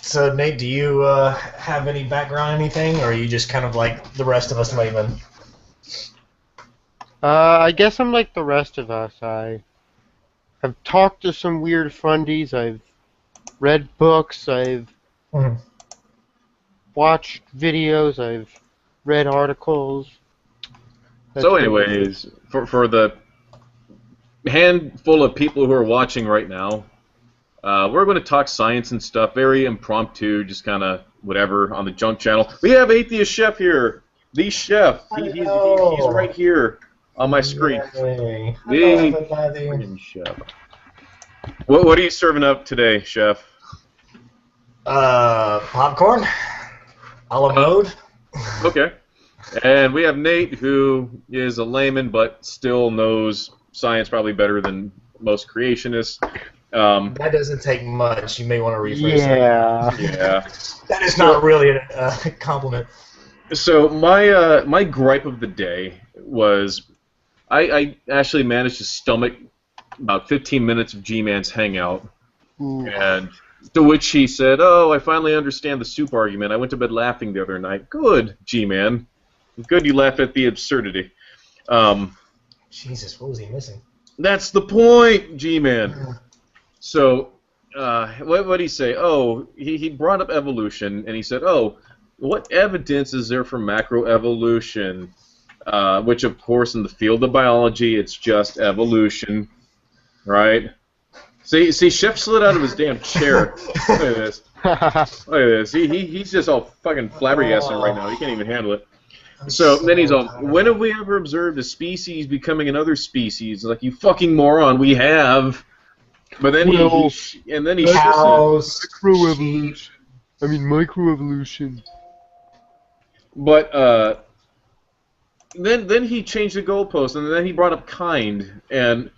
So, Nate, do you have any background on anything, or are you just kind of like the rest of us laymen? I guess I'm like the rest of us. I have talked to some weird fundies. I've read books. I've Mhm. watched videos. I've read articles. That's So, pretty much it. anyways, for the handful of people who are watching right now, we're going to talk science and stuff, very impromptu, just kind of whatever on the junk channel. We have Atheist Chef here, the chef. He's Hello. right here on my screen. Yay. Hello, The everybody. freaking chef. What are you serving up today, chef? Popcorn, a la mode. Okay. And we have Nate, who is a layman but still knows science probably better than most creationists. That doesn't take much. You may want to rephrase that. Yeah. Yeah. That is not really a compliment. So my gripe of the day was I actually managed to stomach about 15 minutes of G-Man's hangout, Ooh. and to which he said, "Oh, I finally understand the soup argument. I went to bed laughing the other night." Good, G-Man. Good you laugh at the absurdity. Jesus, what was he missing? That's the point, G-Man. So, what did he say? Oh, he brought up evolution, and he said, oh, what evidence is there for macroevolution? Which, of course, in the field of biology, it's just evolution, right? See, Chef slid out of his damn chair. Look at this. Look at this. He's just all fucking flabbergasted right now. He can't even handle it. So then he's all, when have we ever observed a species becoming another species? Like, you fucking moron, we have. But then Well, he Cows, Microevolution. I mean, microevolution. but then he changed the goalpost, and then he brought up kind, and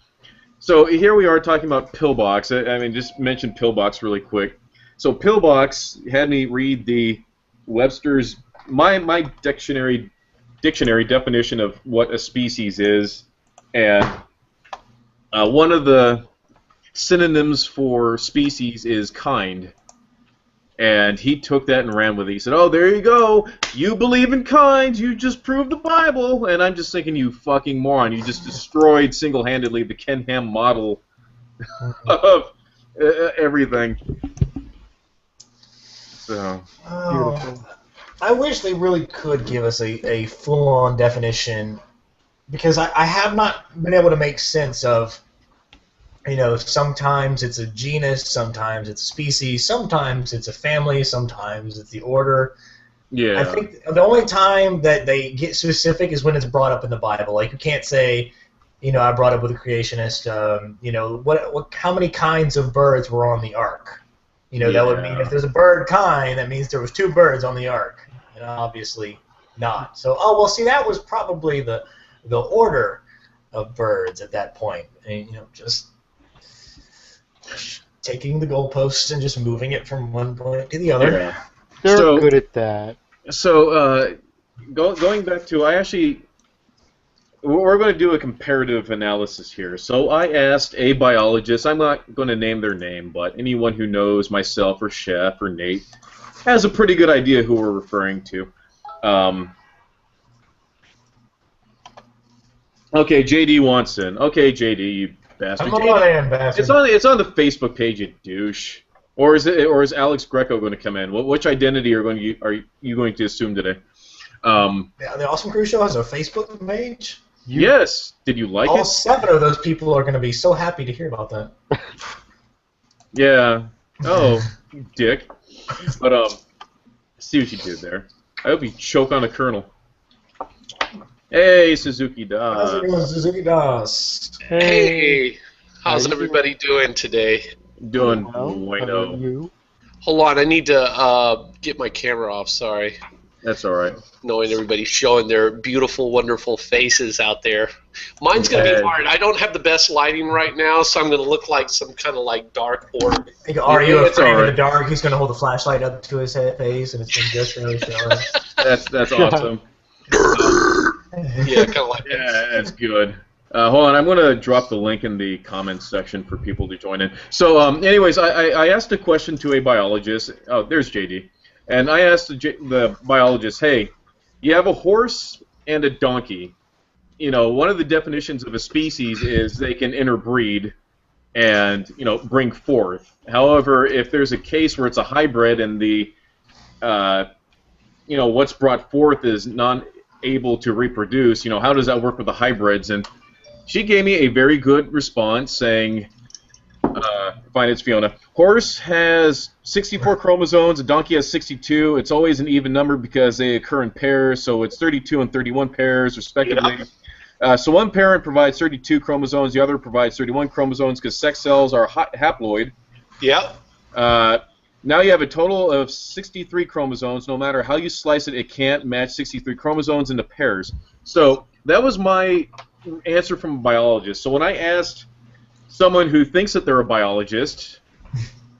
so here we are talking about pillbox. I mean, just mention pillbox really quick. So pillbox had me read the Webster's my dictionary definition of what a species is, and one of the synonyms for species is kind. And he took that and ran with it. He said, oh, there you go. You believe in kind. You just proved the Bible. And I'm just thinking, you fucking moron. You just destroyed single-handedly the Ken Ham model of everything. So, Beautiful. I wish they really could give us a full-on definition, because I have not been able to make sense of, sometimes it's a genus, sometimes it's a species, sometimes it's a family, sometimes it's the order. yeah. I think the only time that they get specific is when it's brought up in the Bible. Like, you can't say, I brought up with a creationist, how many kinds of birds were on the ark? That would mean if there's a bird kind, that means there was two birds on the ark. Obviously not. So, see, that was probably the order of birds at that point. And, just taking the goalposts and just moving it from one point to the other. Yeah. They're So- good at that. So, going back to, we're going to do a comparative analysis here. So I asked a biologist, I'm not going to name their name, but anyone who knows myself or Chef or Nate has a pretty good idea who we're referring to. Okay, JD wants in. Okay, JD, you bastard. I'm on in, bastard. It's on the Facebook page, you douche. Or is Alex Greco going to come in? Which identity are you going to assume today? The Awesome Crew Show has a Facebook page. Yes. Did you like All it? 7 of those people are going to be so happy to hear about that. Yeah. Oh, you dick. But see what you did there. I hope you choke on a kernel. Hey, Suzuki How's it Da. going, Suzuki Das? Hey, how's How you everybody doing today? Doing Well, how bueno. about you? Hold on, I need to get my camera off. Sorry, That's all right. knowing everybody's showing their beautiful, wonderful faces out there. Mine's gonna Okay. be hard. I don't have the best lighting right now, so I'm gonna look like some kind of like dark orb. Are you It's afraid all in right. the dark? He's going to hold the flashlight up to his face, and it's going to just really show us. That's awesome. Yeah, kind of like Yeah, that's good. Hold on, I'm going to drop the link in the comments section for people to join in. So, anyways, I asked a question to a biologist. Oh, there's JD. And I asked the biologist, hey, you have a horse and a donkey. You know, one of the definitions of a species is they can interbreed and, you know, bring forth. However, if there's a case where it's a hybrid and the, you know, what's brought forth is not able to reproduce, you know, how does that work with the hybrids? And she gave me a very good response saying, fine, it's Fiona. Horse has 64 chromosomes, a donkey has 62. It's always an even number because they occur in pairs, so it's 32 and 31 pairs, respectively. Yeah. So one parent provides 32 chromosomes, the other provides 31 chromosomes because sex cells are haploid. Yep. Now you have a total of 63 chromosomes. No matter how you slice it, it can't match 63 chromosomes into pairs. So that was my answer from a biologist. So when I asked someone who thinks that they're a biologist,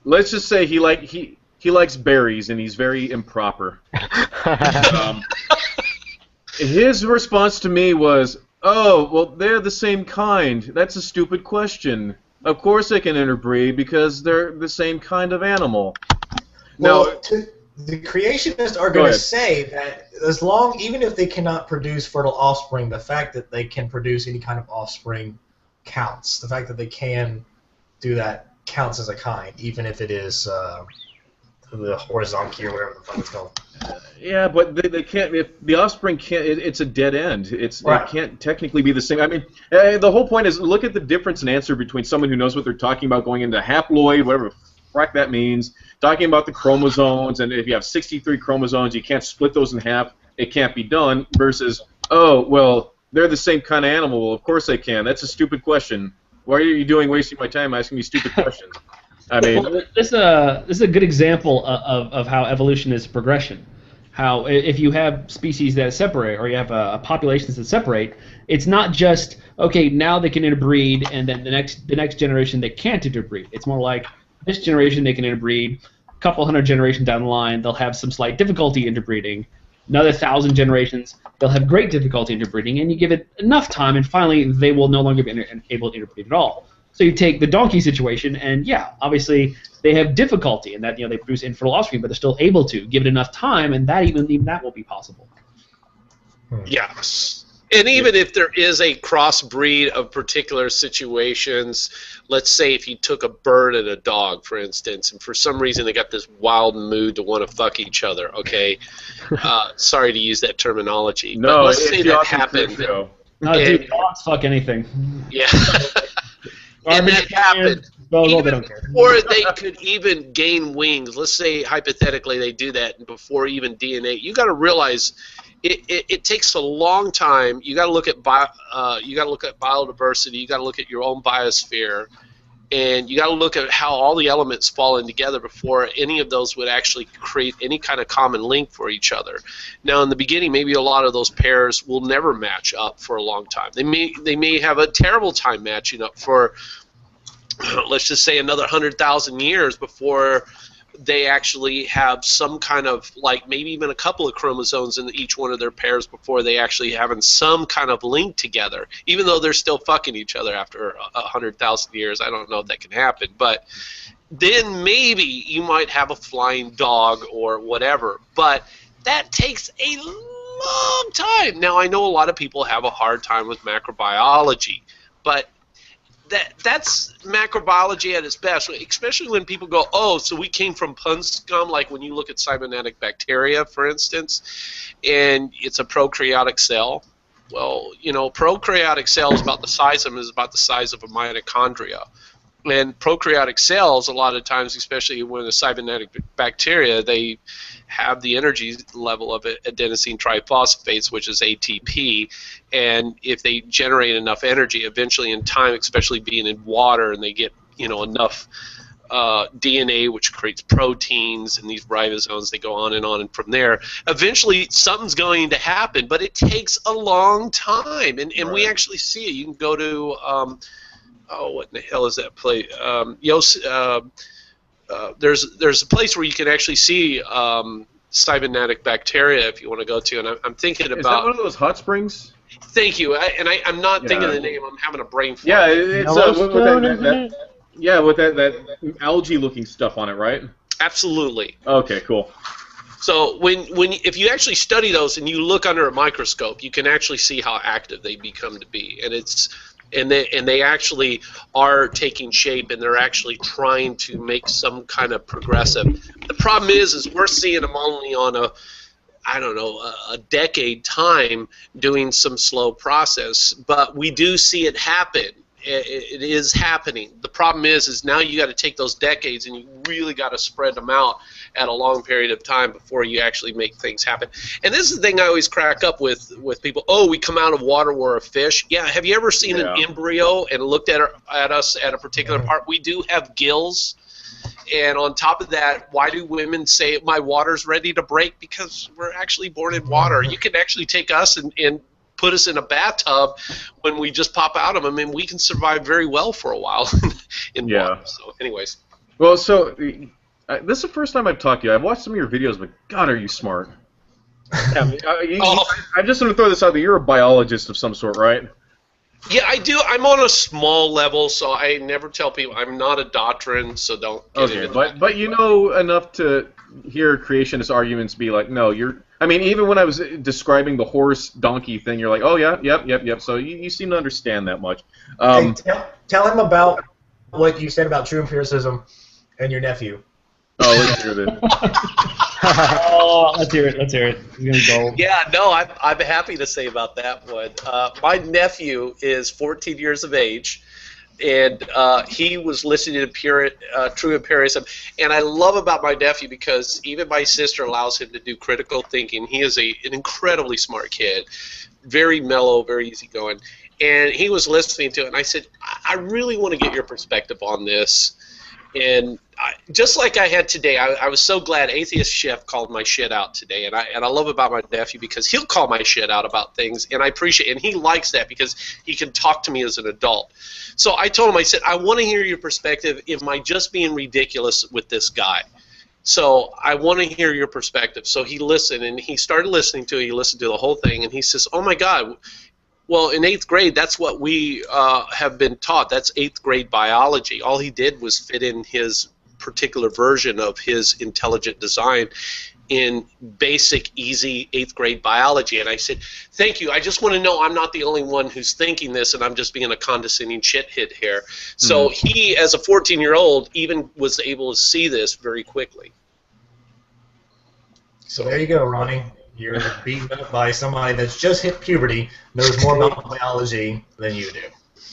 let's just say he likes berries and he's very improper. His response to me was, "Oh, well, they're the same kind. That's a stupid question. Of course they can interbreed because they're the same kind of animal." Well, the creationists are going to say that even if they cannot produce fertile offspring, the fact that they can produce any kind of offspring counts. The fact that they can do that counts as a kind, even if it is the horizontal or whatever the fuck it's called. Yeah, but they can't. If the offspring can't, it's a dead end. It can't technically be the same. I mean, the whole point is look at the difference in answer between someone who knows what they're talking about going into haploid, whatever the frack that means, talking about the chromosomes, and if you have 63 chromosomes, you can't split those in half. It can't be done. Versus, oh well, they're the same kind of animal. Well, of course they can. That's a stupid question. Why are you wasting my time asking me stupid questions? I mean, well, this is a good example of how evolution is progression. How if you have species that separate, or you have populations that separate, it's not just okay. Now they can interbreed, and then the next generation they can't interbreed. It's more like this generation they can interbreed. A couple hundred generations down the line, they'll have some slight difficulty interbreeding. Another 1,000 generations, they'll have great difficulty interbreeding, and you give it enough time, and finally they will no longer be able to interbreed at all. So you take the donkey situation, and yeah, obviously they have difficulty in that they produce infertile offspring, but they're still able to give it enough time, and even that will be possible. Yes. And even if there is a crossbreed of particular situations, let's say if you took a bird and a dog, for instance, and for some reason they got this wild mood to want to fuck each other, okay? Sorry to use that terminology. No, but let's say that happened. No, dude, dogs fuck anything. Yeah. And that happened. Or they could even gain wings. Let's say hypothetically they do that before even DNA. You got to realize it takes a long time. You got to look at biodiversity. You got to look at your own biosphere, and you got to look at how all the elements fall in together before any of those would actually create any kind of common link for each other. Now, in the beginning, maybe a lot of those pairs will never match up for a long time. They may have a terrible time matching up for, let's just say, another 100,000 years before they actually have some kind of, like, maybe even a couple of chromosomes in each one of their pairs before they actually having some kind of link together, even though they're still fucking each other after 100,000 years. I don't know if that can happen, but then maybe you might have a flying dog or whatever, but that takes a long time. Now, I know a lot of people have a hard time with macrobiology, but that's macrobiology at its best, especially when people go, oh, so we came from pun scum, like when you look at cybernetic bacteria, for instance, and it's a prokaryotic cell. Well, prokaryotic cell is about the size of a mitochondria. And prokaryotic cells, a lot of times, especially when the cybernetic bacteria, they have the energy level of adenosine triphosphates, which is ATP, and if they generate enough energy, eventually in time, especially being in water, and they get enough DNA, which creates proteins and these ribosomes, they go on, and from there, eventually something's going to happen, but it takes a long time, and right. We actually see it. You can go to what in the hell is that place? There's a place where you can actually see cybernetic bacteria if you want to go to, and I'm thinking about. Is that one of those hot springs? Thank you. I'm not thinking of the name. I'm having a brain fart. Yeah, it's with that algae-looking stuff on it, right? Absolutely. Okay, cool. So if you actually study those and you look under a microscope, you can actually see how active they become to be, and they actually are taking shape, and they're actually trying to make some kind of progressive. The problem is we're seeing them only on a decade time doing some slow process, but we do see it happen. It is happening. The problem is now you got to take those decades and you really got to spread them out at a long period of time before you actually make things happen. And this is the thing I always crack up with people. Oh, we come out of water, we're a fish. Yeah, have you ever seen an embryo and looked at us at a particular part? We do have gills. And on top of that, why do women say my water's ready to break? Because we're actually born in water. You can actually take us and put us in a bathtub when we just pop out of them, and we can survive very well for a while in water. So, anyways. Well, so this is the first time I've talked to you. I've watched some of your videos, but God, are you smart? I just want to throw this out there. You're a biologist of some sort, right? Yeah, I do. I'm on a small level, so I never tell people. I'm not a doctrine, so don't get into that. But you know enough to hear creationist arguments be like, no, you're... I mean, even when I was describing the horse-donkey thing, you're like, oh, yeah, yep. So you seem to understand that much. Hey, tell him about what you said about true empiricism and your nephew. Oh, let's hear this. Let's hear it. He's gonna go. Yeah, no, I'm happy to say about that one. My nephew is 14 years of age, and he was listening to True Empiricism. And I love about my nephew because even my sister allows him to do critical thinking. He is an incredibly smart kid, very mellow, very easygoing. And he was listening to it, and I said, I really want to get your perspective on this. And just like I had today, I was so glad Atheist Chef called my shit out today, and I love about my nephew because he'll call my shit out about things, and I appreciate it, and he likes that because he can talk to me as an adult. So I told him, I said, I want to hear your perspective. Am I just being ridiculous with this guy? So I want to hear your perspective. So he listened, and he started listening to it. He listened to the whole thing, and he says, oh my God, well, in 8th grade, that's what we have been taught. That's 8th grade biology. All he did was fit in his particular version of his intelligent design in basic, easy 8th grade biology. And I said, thank you. I just want to know I'm not the only one who's thinking this, and I'm just being a condescending shithead here. So he, as a 14-year-old, even was able to see this very quickly. So there you go, Ronnie. You're beaten up by somebody that's just hit puberty, knows more about biology than you do.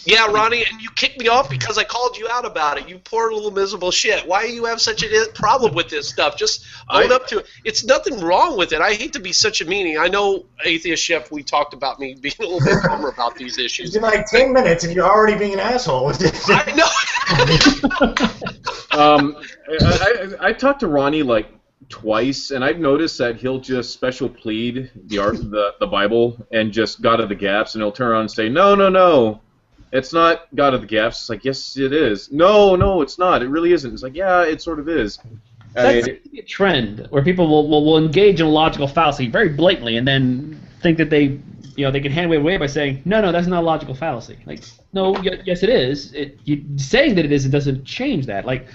Yeah, Ronnie, and you kicked me off because I called you out about it. You poor little miserable shit. Why do you have such a problem with this stuff? Just own up to it. It's nothing wrong with it. I hate to be such a meanie. I know, Atheist Chef, we talked about me being a little bit calmer about these issues. It's been like 10 minutes and you're already being an asshole. I know. I talked to Ronnie like twice, and I've noticed that he'll just special plead the Bible and just God of the gaps, and he'll turn around and say, no, it's not God of the gaps. It's like, yes, it is. No, it's not. It really isn't. It's like, yeah, it sort of is. That's a trend where people will engage in a logical fallacy very blatantly, and then think that they can hand it away by saying, no, that's not a logical fallacy. Like, no, yes, it is. Saying that it is, it doesn't change that. Like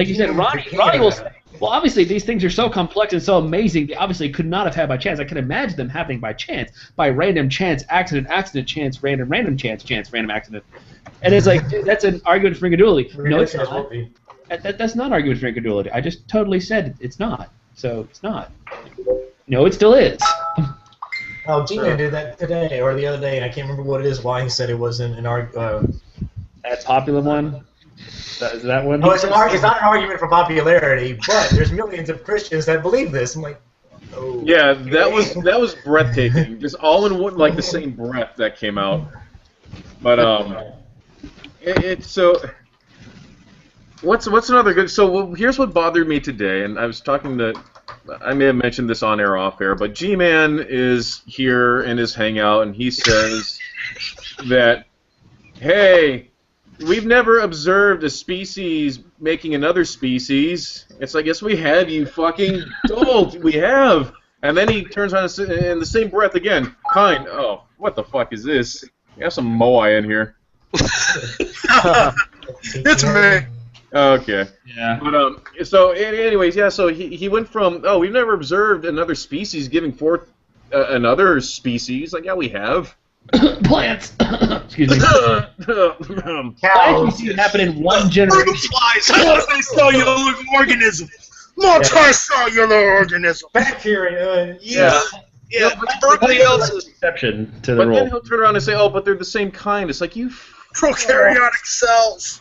you said, Ronnie will say, well, obviously these things are so complex and so amazing. They obviously could not have had by chance. I can imagine them happening by chance, by random chance, accident, chance, random chance, random accident. And it's like, that's an argument for incredulity. No, it's not. That's not an argument for incredulity. I just totally said it's not. So it's not. No, it still is. Oh, G-Man did that today or the other day, and I can't remember what it is, why he said it wasn't an argument. That popular one? Is that one? No, it's not an argument for popularity, but there's millions of Christians that believe this. I'm like, oh. Yeah, that was breathtaking. Just all in one, like the same breath that came out. But it's so. What's another good? So here's what bothered me today, and I was talking to. I may have mentioned this on air, off air, but G-Man is here in his hangout, and he says that, hey, we've never observed a species making another species. It's like, yes, we have, you fucking dolt. We have. And then he turns around in the same breath again. Kind. Oh, What the fuck is this? We have some Moai in here. It's me. Okay. Yeah. But so anyways, yeah. So he went from we've never observed another species giving forth another species. Like, yeah, we have. Plants. Excuse me. I actually see it happen in one generation. Multicellular organism. Multicellular organism. Bacteria. Yeah. But everybody else is. Exception to the But rule. then he'll turn around and say, "Oh, but they're the same kind." It's like you. Prokaryotic cells.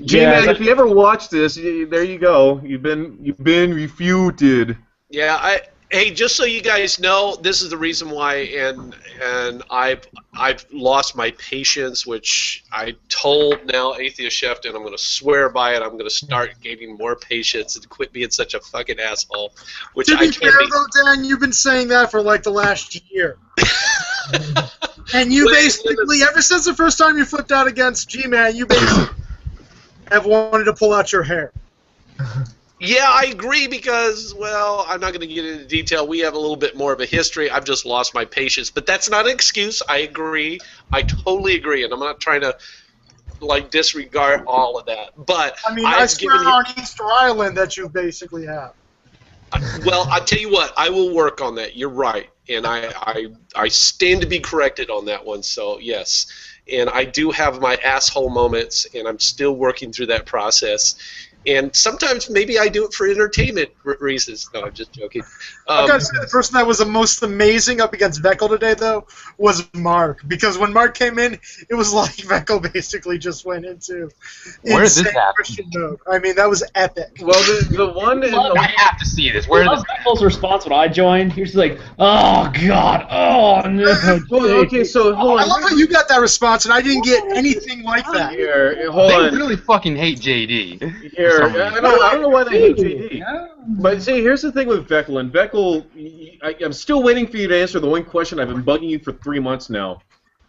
G-Man, if you ever watch this, there you go. You've been refuted. Yeah, hey, just so you guys know, this is the reason why, and I've lost my patience, which I told now Atheist Chef, and I'm going to swear by it. I'm going to start gaining more patience and quit being such a fucking asshole. Which To I be fair, though, Dan, you've been saying that for like the last year. And you basically, ever since the first time you flipped out against G-Man, you basically have wanted to pull out your hair. Yeah, I agree because, well, I'm not going to get into detail. We have a little bit more of a history. I've just lost my patience. But that's not an excuse. I agree. I totally agree. And I'm not trying to, like, disregard all of that. But I mean, I swear on Easter Island that you basically have. Well, I'll tell you what. I will work on that. You're right. And I stand to be corrected on that one. So, yes. And I do have my asshole moments, and I'm still working through that process. And sometimes maybe I do it for entertainment reasons. No, I'm just joking. I gotta say, the person that was the most amazing up against Veckel today, though, was Mark. Because when Mark came in, it was like Veckel basically just went into insane Christian mode. I mean, that was epic. Well, the one... I have to see this. Where What's Veckel's response when I joined? He was like, "Oh God, oh no." Well, okay, so hold I on. love how you got that response, and I didn't get anything like that. Here, hold on. They really fucking hate JD. Here, I don't know why they hate JD. But see, here's the thing with Veckel. And Veckel, I'm still waiting for you to answer the one question I've been bugging you for 3 months now.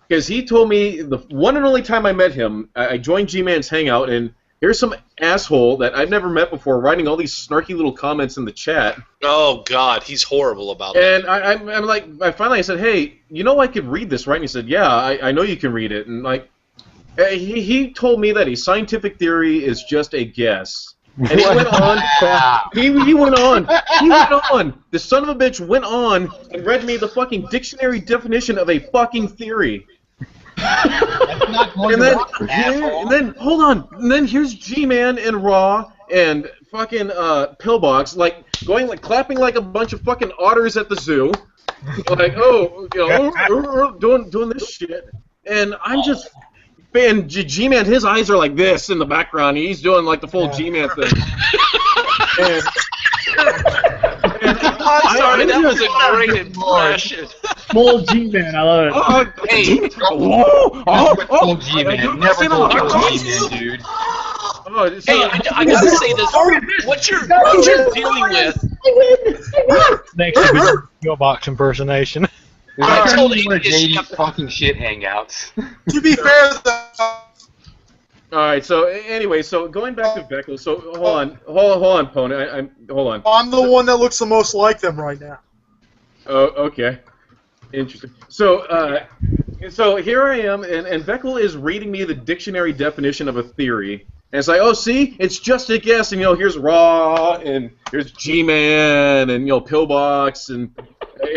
Because he told me the one and only time I met him, I joined G-Man's Hangout, and here's some asshole that I've never met before writing all these snarky little comments in the chat. Oh, God, he's horrible about that. And I'm like, I said, hey, you know I could read this, right? And he said, yeah, I know you can read it. And like, he told me that a scientific theory is just a guess. And he went on. He went on. He went on. The son of a bitch went on and read me the fucking dictionary definition of a fucking theory. And then hold on. And then here's G-Man and Raw and fucking Pillbox like clapping like a bunch of fucking otters at the zoo, like doing this shit, and I'm just. And G-Man, his eyes are like this in the background. He's doing like the full G-Man thing. I'm sorry, that was a great impression. Full G-Man, I love it. Hey, full G-Man. Never full G-Man, dude. Hey, I gotta say this. What you're dealing with. Next to be Pillbox impersonation. I told you where JD fucking shit hangouts. To be fair, though. Alright, so anyway, so going back to Veckel, so hold on, Pony, hold on. I'm the one that looks the most like them right now. Oh, okay. Interesting. So, so here I am, and Veckel is reading me the dictionary definition of a theory. And it's like, oh, see, it's just a guess, and, here's Raw, and here's G-Man, and, Pillbox, and,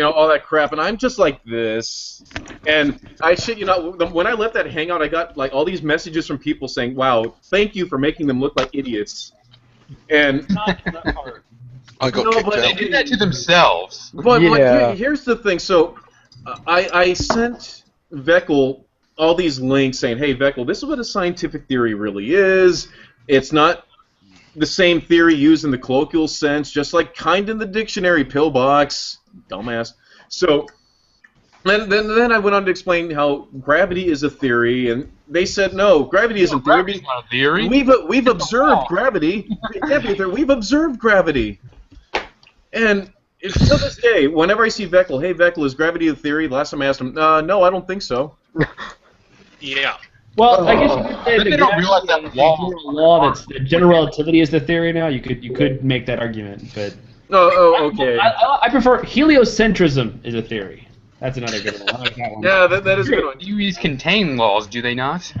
all that crap, and I'm just like this. And I shit you not, when I left that hangout, I got, like, all these messages from people saying, wow, thank you for making them look like idiots. And... I got but they did that to themselves. But here's the thing. So, I sent Veckel all these links saying, "Hey, Veckel, this is what a scientific theory really is. It's not the same theory used in the colloquial sense, just like kind in the dictionary, pillbox, dumbass." So, then I went on to explain how gravity is a theory, and they said, "No, gravity isn't gravity's not a theory. We've observed gravity. It can't be a theory. We've observed gravity." And to this day, whenever I see Veckel, hey, Veckel, is gravity a theory? The last time I asked him, no, I don't think so. Yeah. Well, I guess you could say they don't realize that law that's general relativity is the theory now. You could make that argument, but okay. I prefer heliocentrism is a theory. That's another good one. I like that one. Yeah, that is a good one. Theories contain laws, do they not?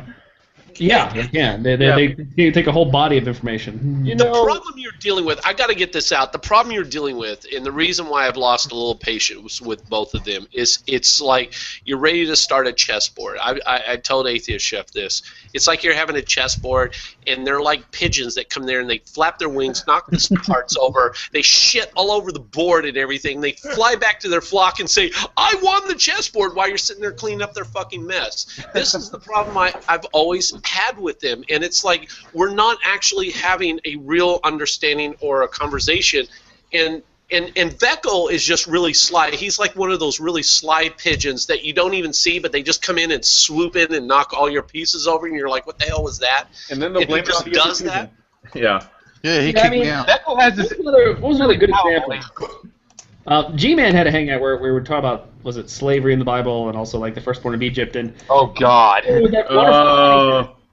Yeah, they can. They take a whole body of information. The problem you're dealing with, I got to get this out. The problem you're dealing with, and the reason why I've lost a little patience with both of them, is it's like you're ready to start a chessboard. I told Atheist Chef this. It's like you're having a chessboard, and they're like pigeons that come there and they flap their wings, knock the parts over, they shit all over the board and everything. They fly back to their flock and say, "I won the chessboard," while you're sitting there cleaning up their fucking mess. This is the problem I've always had with them, and it's like we're not actually having a real understanding or a conversation, and Veckel is just really sly. He's like one of those really sly pigeons that you don't even see, but they just come in and swoop in and knock all your pieces over, and you're like, what the hell was that? And then they'll blame he just does that. Yeah. Yeah, he kicked me out. Veckel has this. What was another good example? G-Man had a hangout where we were talking about, was it slavery in the Bible, and also like the firstborn of Egypt, and Oh God.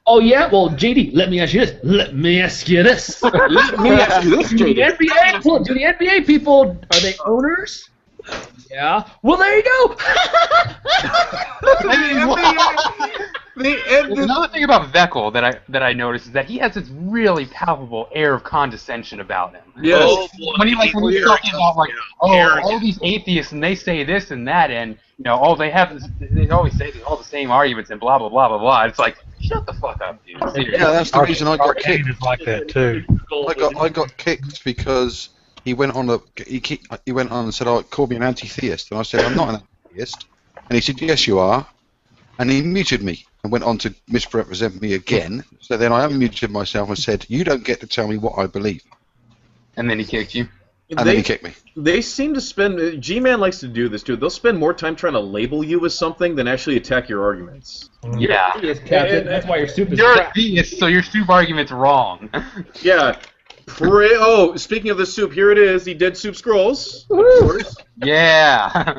oh yeah, well JD, let me ask you this. Let me ask you this. Let me ask you this, Do the JD. NBA people, are they owners? Yeah. Well, there you go. Another thing about Veckel that I noticed is that he has this really palpable air of condescension about him. Yes. Oh, boy. When he's talking about like, all these atheists and they say this and that, and they always say all the same arguments and blah blah blah blah blah. It's like, shut the fuck up, dude. Seriously. Yeah, that's the reason I got kicked. is like that too. I got kicked because he went on and said, "Oh, called me an anti-theist," and I said, "I'm not an anti-theist," and he said, "Yes, you are," and he muted me and went on to misrepresent me again. So then I unmuted myself and said, "You don't get to tell me what I believe," And then he kicked you. and then he kicked me. They seem to spend. G-Man likes to do this too. They'll spend more time trying to label you as something than actually attack your arguments. Yeah. Yes, Captain. That's why your soup is You're a crap. theist, so your soup argument's wrong. Yeah. Speaking of the soup, here it is. The Dead Soup Scrolls. Yeah.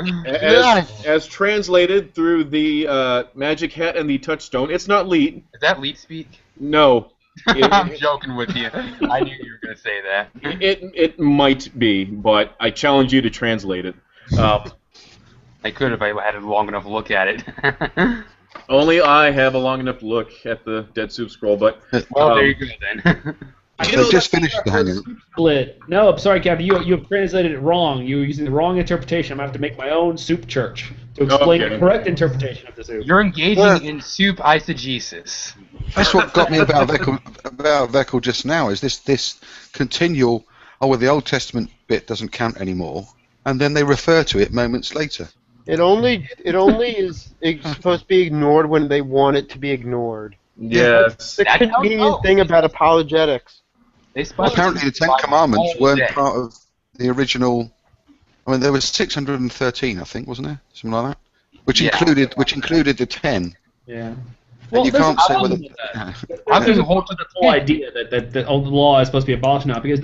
As translated through the Magic Hat and the Touchstone. It's not Leet. Is that leet speak? No. I'm joking with you. I knew you were going to say that. It might be, but I challenge you to translate it. I could if I had a long enough look at it. Only I have a long enough look at the Dead Soup Scroll, but Well, there you go then. They just finished the hangout. Split. No, I'm sorry, Captain. You have translated it wrong. You were using the wrong interpretation. I'm going to have to make my own soup church to explain the correct interpretation of the soup. You're engaging in soup eisegesis. That's what got me about Veckel just now. Is this continual? Oh, well, the Old Testament bit doesn't count anymore, and then they refer to it moments later. It only is supposed to be ignored when they want it to be ignored. yes. The convenient thing about apologetics. Apparently, the Ten Commandments weren't part of the original. I mean, there was 613, I think, wasn't there? Something like that, which included the 10. Yeah. And you can't say whether. I think the whole idea that the law is supposed to be abolished now, because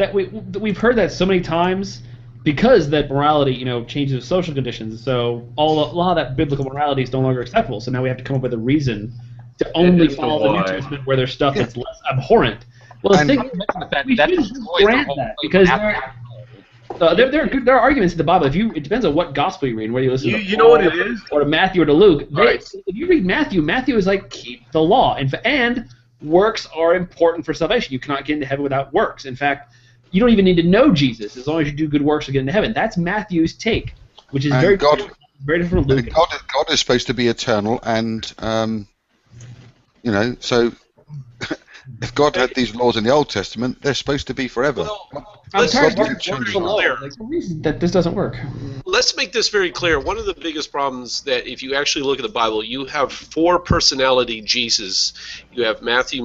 we've heard that so many times, because that morality, changes with social conditions. So a lot of that biblical morality is no longer acceptable. So now we have to come up with a reason to only follow the New Testament where there's stuff that's less abhorrent. Well, the thing we shouldn't grant that, because there are arguments in the Bible. It depends on what gospel you read, whether you listen to you know what it is? or to Matthew or to Luke. Right. If you read Matthew is like, keep the law, and works are important for salvation. You cannot get into heaven without works. In fact, you don't even need to know Jesus as long as you do good works to get into heaven. That's Matthew's take, which is very different from Luke. God is supposed to be eternal, and so. If God had these laws in the Old Testament, they're supposed to be forever. Let's I'm make tired this very clear. There's no reason that this doesn't work. Let's make this very clear. One of the biggest problems that if you actually look at the Bible, you have 4 personality Jesus. You have Matthew,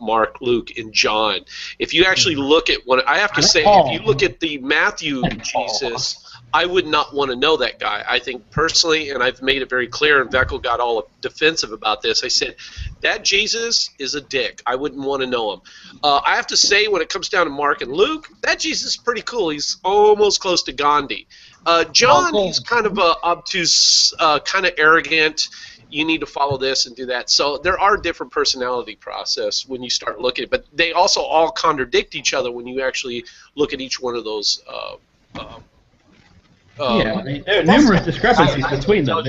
Mark, Luke, and John. If you actually look at one, I have to say, if you look at the Matthew Jesus, I would not want to know that guy. I think personally, and I've made it very clear, and Veckel got all defensive about this, I said, that Jesus is a dick. I wouldn't want to know him. I have to say, when it comes down to Mark and Luke, that Jesus is pretty cool. He's almost close to Gandhi. John, he's kind of obtuse, kind of arrogant. You need to follow this and do that. So there are different personality process when you start looking at it, but they also all contradict each other when you actually look at each one of those Yeah, I mean, there are numerous discrepancies between them.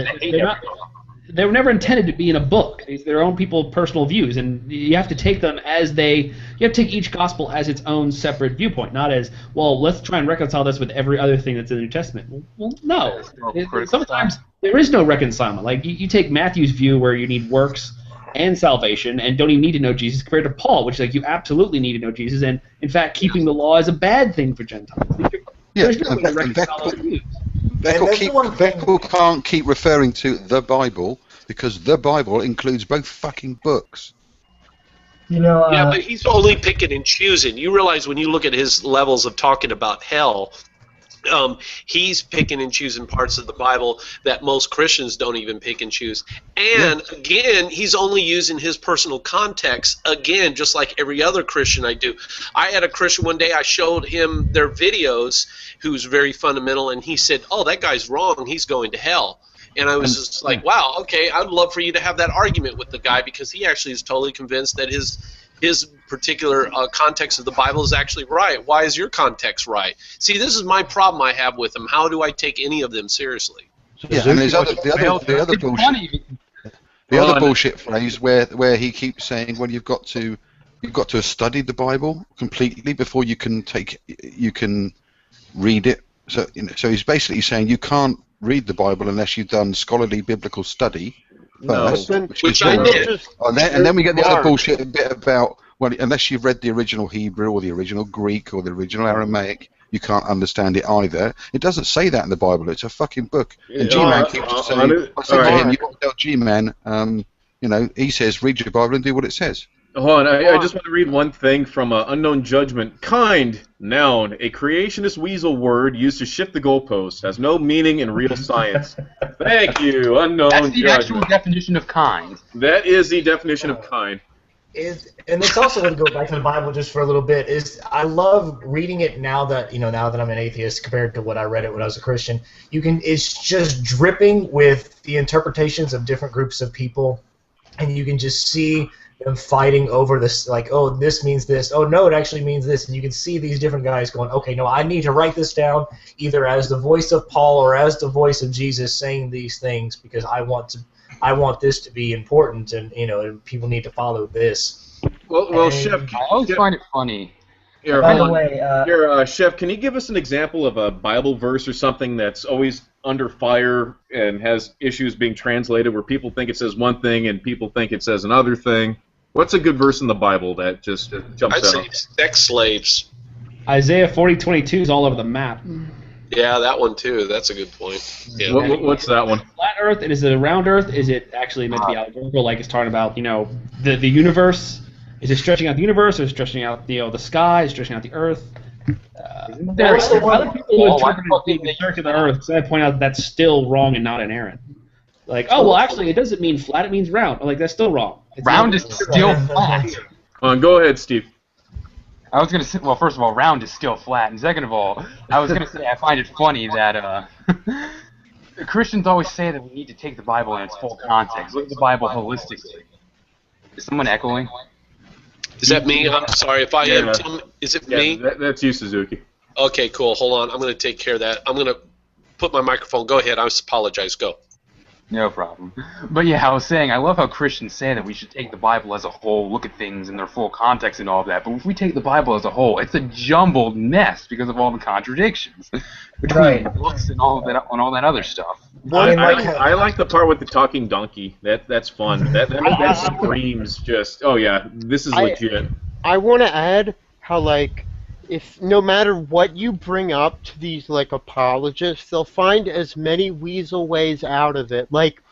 They were never intended to be in a book. These are their own personal views, and you have to take them as you have to take each gospel as its own separate viewpoint, not as, well, let's try and reconcile this with every other thing that's in the New Testament. Well, no. Sometimes there is no reconcilement. Like, you take Matthew's view where you need works and salvation and don't even need to know Jesus, compared to Paul, which is like, you absolutely need to know Jesus, and in fact, keeping the law is a bad thing for Gentiles. There's no way to reconcile those views. Beckel can't keep referring to the Bible because the Bible includes both fucking books. Yeah, but he's only picking and choosing. You realize when you look at his levels of talking about hell, he's picking and choosing parts of the Bible that most Christians don't even pick and choose. And again, he's only using his personal context, again, just like every other Christian I do. I had a Christian one day, I showed him their videos, who's very fundamental, and he said, oh, that guy's wrong, he's going to hell. And I was just like, wow, okay, I'd love for you to have that argument with the guy, because he actually is totally convinced that his particular context of the Bible is actually right. Why is your context right? See, this is my problem I have with them. How do I take any of them seriously? Yeah, and there's the other bullshit phrase where he keeps saying, well, you've got to have studied the Bible completely before you can read it. So he's basically saying you can't read the Bible unless you've done scholarly biblical study first, which I did. And then we get the other bullshit bit about, well, unless you've read the original Hebrew or the original Greek or the original Aramaic, you can't understand it either. It doesn't say that in the Bible. It's a fucking book. And G-Man keeps saying, I said to him, you've got to tell G-Man, he says, read your Bible and do what it says. Hold on, I just want to read one thing from Unknown Judgment. Kind, noun, a creationist weasel word used to shift the goalpost, has no meaning in real science. Thank you, Unknown Judgment. That's the actual definition of kind. That is the definition of kind. And it's also going to go back to the Bible just for a little bit. I love reading it now that I'm an atheist compared to what I read it when I was a Christian. It's just dripping with the interpretations of different groups of people, and you can just see them fighting over this, like, oh, this means this. Oh, no, it actually means this. And you can see these different guys going, okay, no, I need to write this down either as the voice of Paul or as the voice of Jesus saying these things because I want this to be important, and people need to follow this. Well, Chef, I always find it funny. By the way, Chef, can you give us an example of a Bible verse or something that's always under fire and has issues being translated, where people think it says one thing and people think it says another thing? What's a good verse in the Bible that just jumps out? I'd say sex slaves. Isaiah 40:22 is all over the map. Yeah, that one too. That's a good point. Yeah. What's that one? Flat Earth, and is it a round Earth? Is it actually meant to be allegorical, like it's talking about, the universe? Is it stretching out the universe, or is it stretching out the sky, is it stretching out the Earth? Other people who interpret it being the circular Earth, so I point out that's still wrong and not inerrant. Like, oh, well, actually, it doesn't mean flat, it means round. Like, that's still wrong. Round is still flat. Go ahead, Steve. I was going to say, well, first of all, round is still flat, and second of all, I was going to say I find it funny that Christians always say that we need to take the Bible in its full context. Look at the Bible holistically. Is someone echoing? Is that me? I'm sorry if I am. Is it me? That's you, Suzuki. Okay, cool. Hold on. I'm going to take care of that. I'm going to put my microphone. Go ahead. I apologize. Go. No problem. But yeah, I was saying, I love how Christians say that we should take the Bible as a whole, look at things in their full context and all of that. But if we take the Bible as a whole, it's a jumbled mess because of all the contradictions between books and all of that, and all that other stuff. I like the part with the talking donkey. That's fun. That screams just, oh yeah, this is legit. I want to add how, like, if no matter what you bring up to these, like, apologists, they'll find as many weasel ways out of it. Like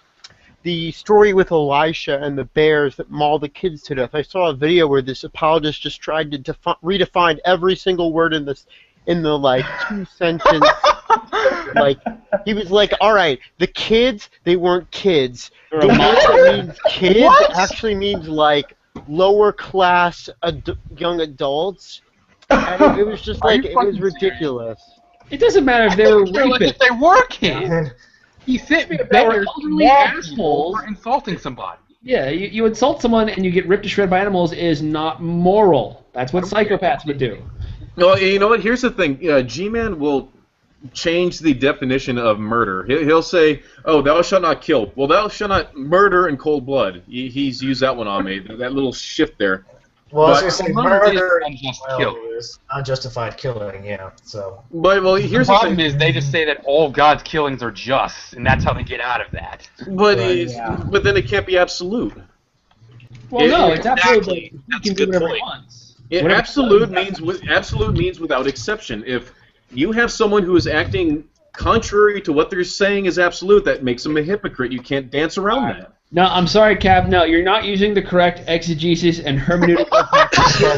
the story with Elisha and the bears that maul the kids to death. I saw a video where this apologist just tried to redefine every single word in the like 2-sentence. Like, he was like, all right, the kids, they weren't kids. The word that means kids actually means like lower class young adults. And it was just like, it was ridiculous. It doesn't matter if they were rapists. If they were kids. He sent me beggars assholes for insulting somebody. Yeah, you insult someone and you get ripped to shred by animals is not moral. That's what psychopaths would do. No, you know what? Here's the thing. G-Man will change the definition of murder. He'll say, "Oh, thou shalt not kill." Well, thou shalt not murder in cold blood. He's used that one on me. That little shift there. Well, I was going to say murder killing. is unjustified killing, yeah. So. But here's the problem is they just say that all God's killings are just, and that's how they get out of that. But but then it can't be absolute. Well, no, it's exactly. absolutely. He can do whatever he wants. Absolute means without exception. If you have someone who is acting contrary to what they're saying is absolute, that makes them a hypocrite. You can't dance around that. No, I'm sorry, Cap. No, you're not using the correct exegesis and hermeneutic.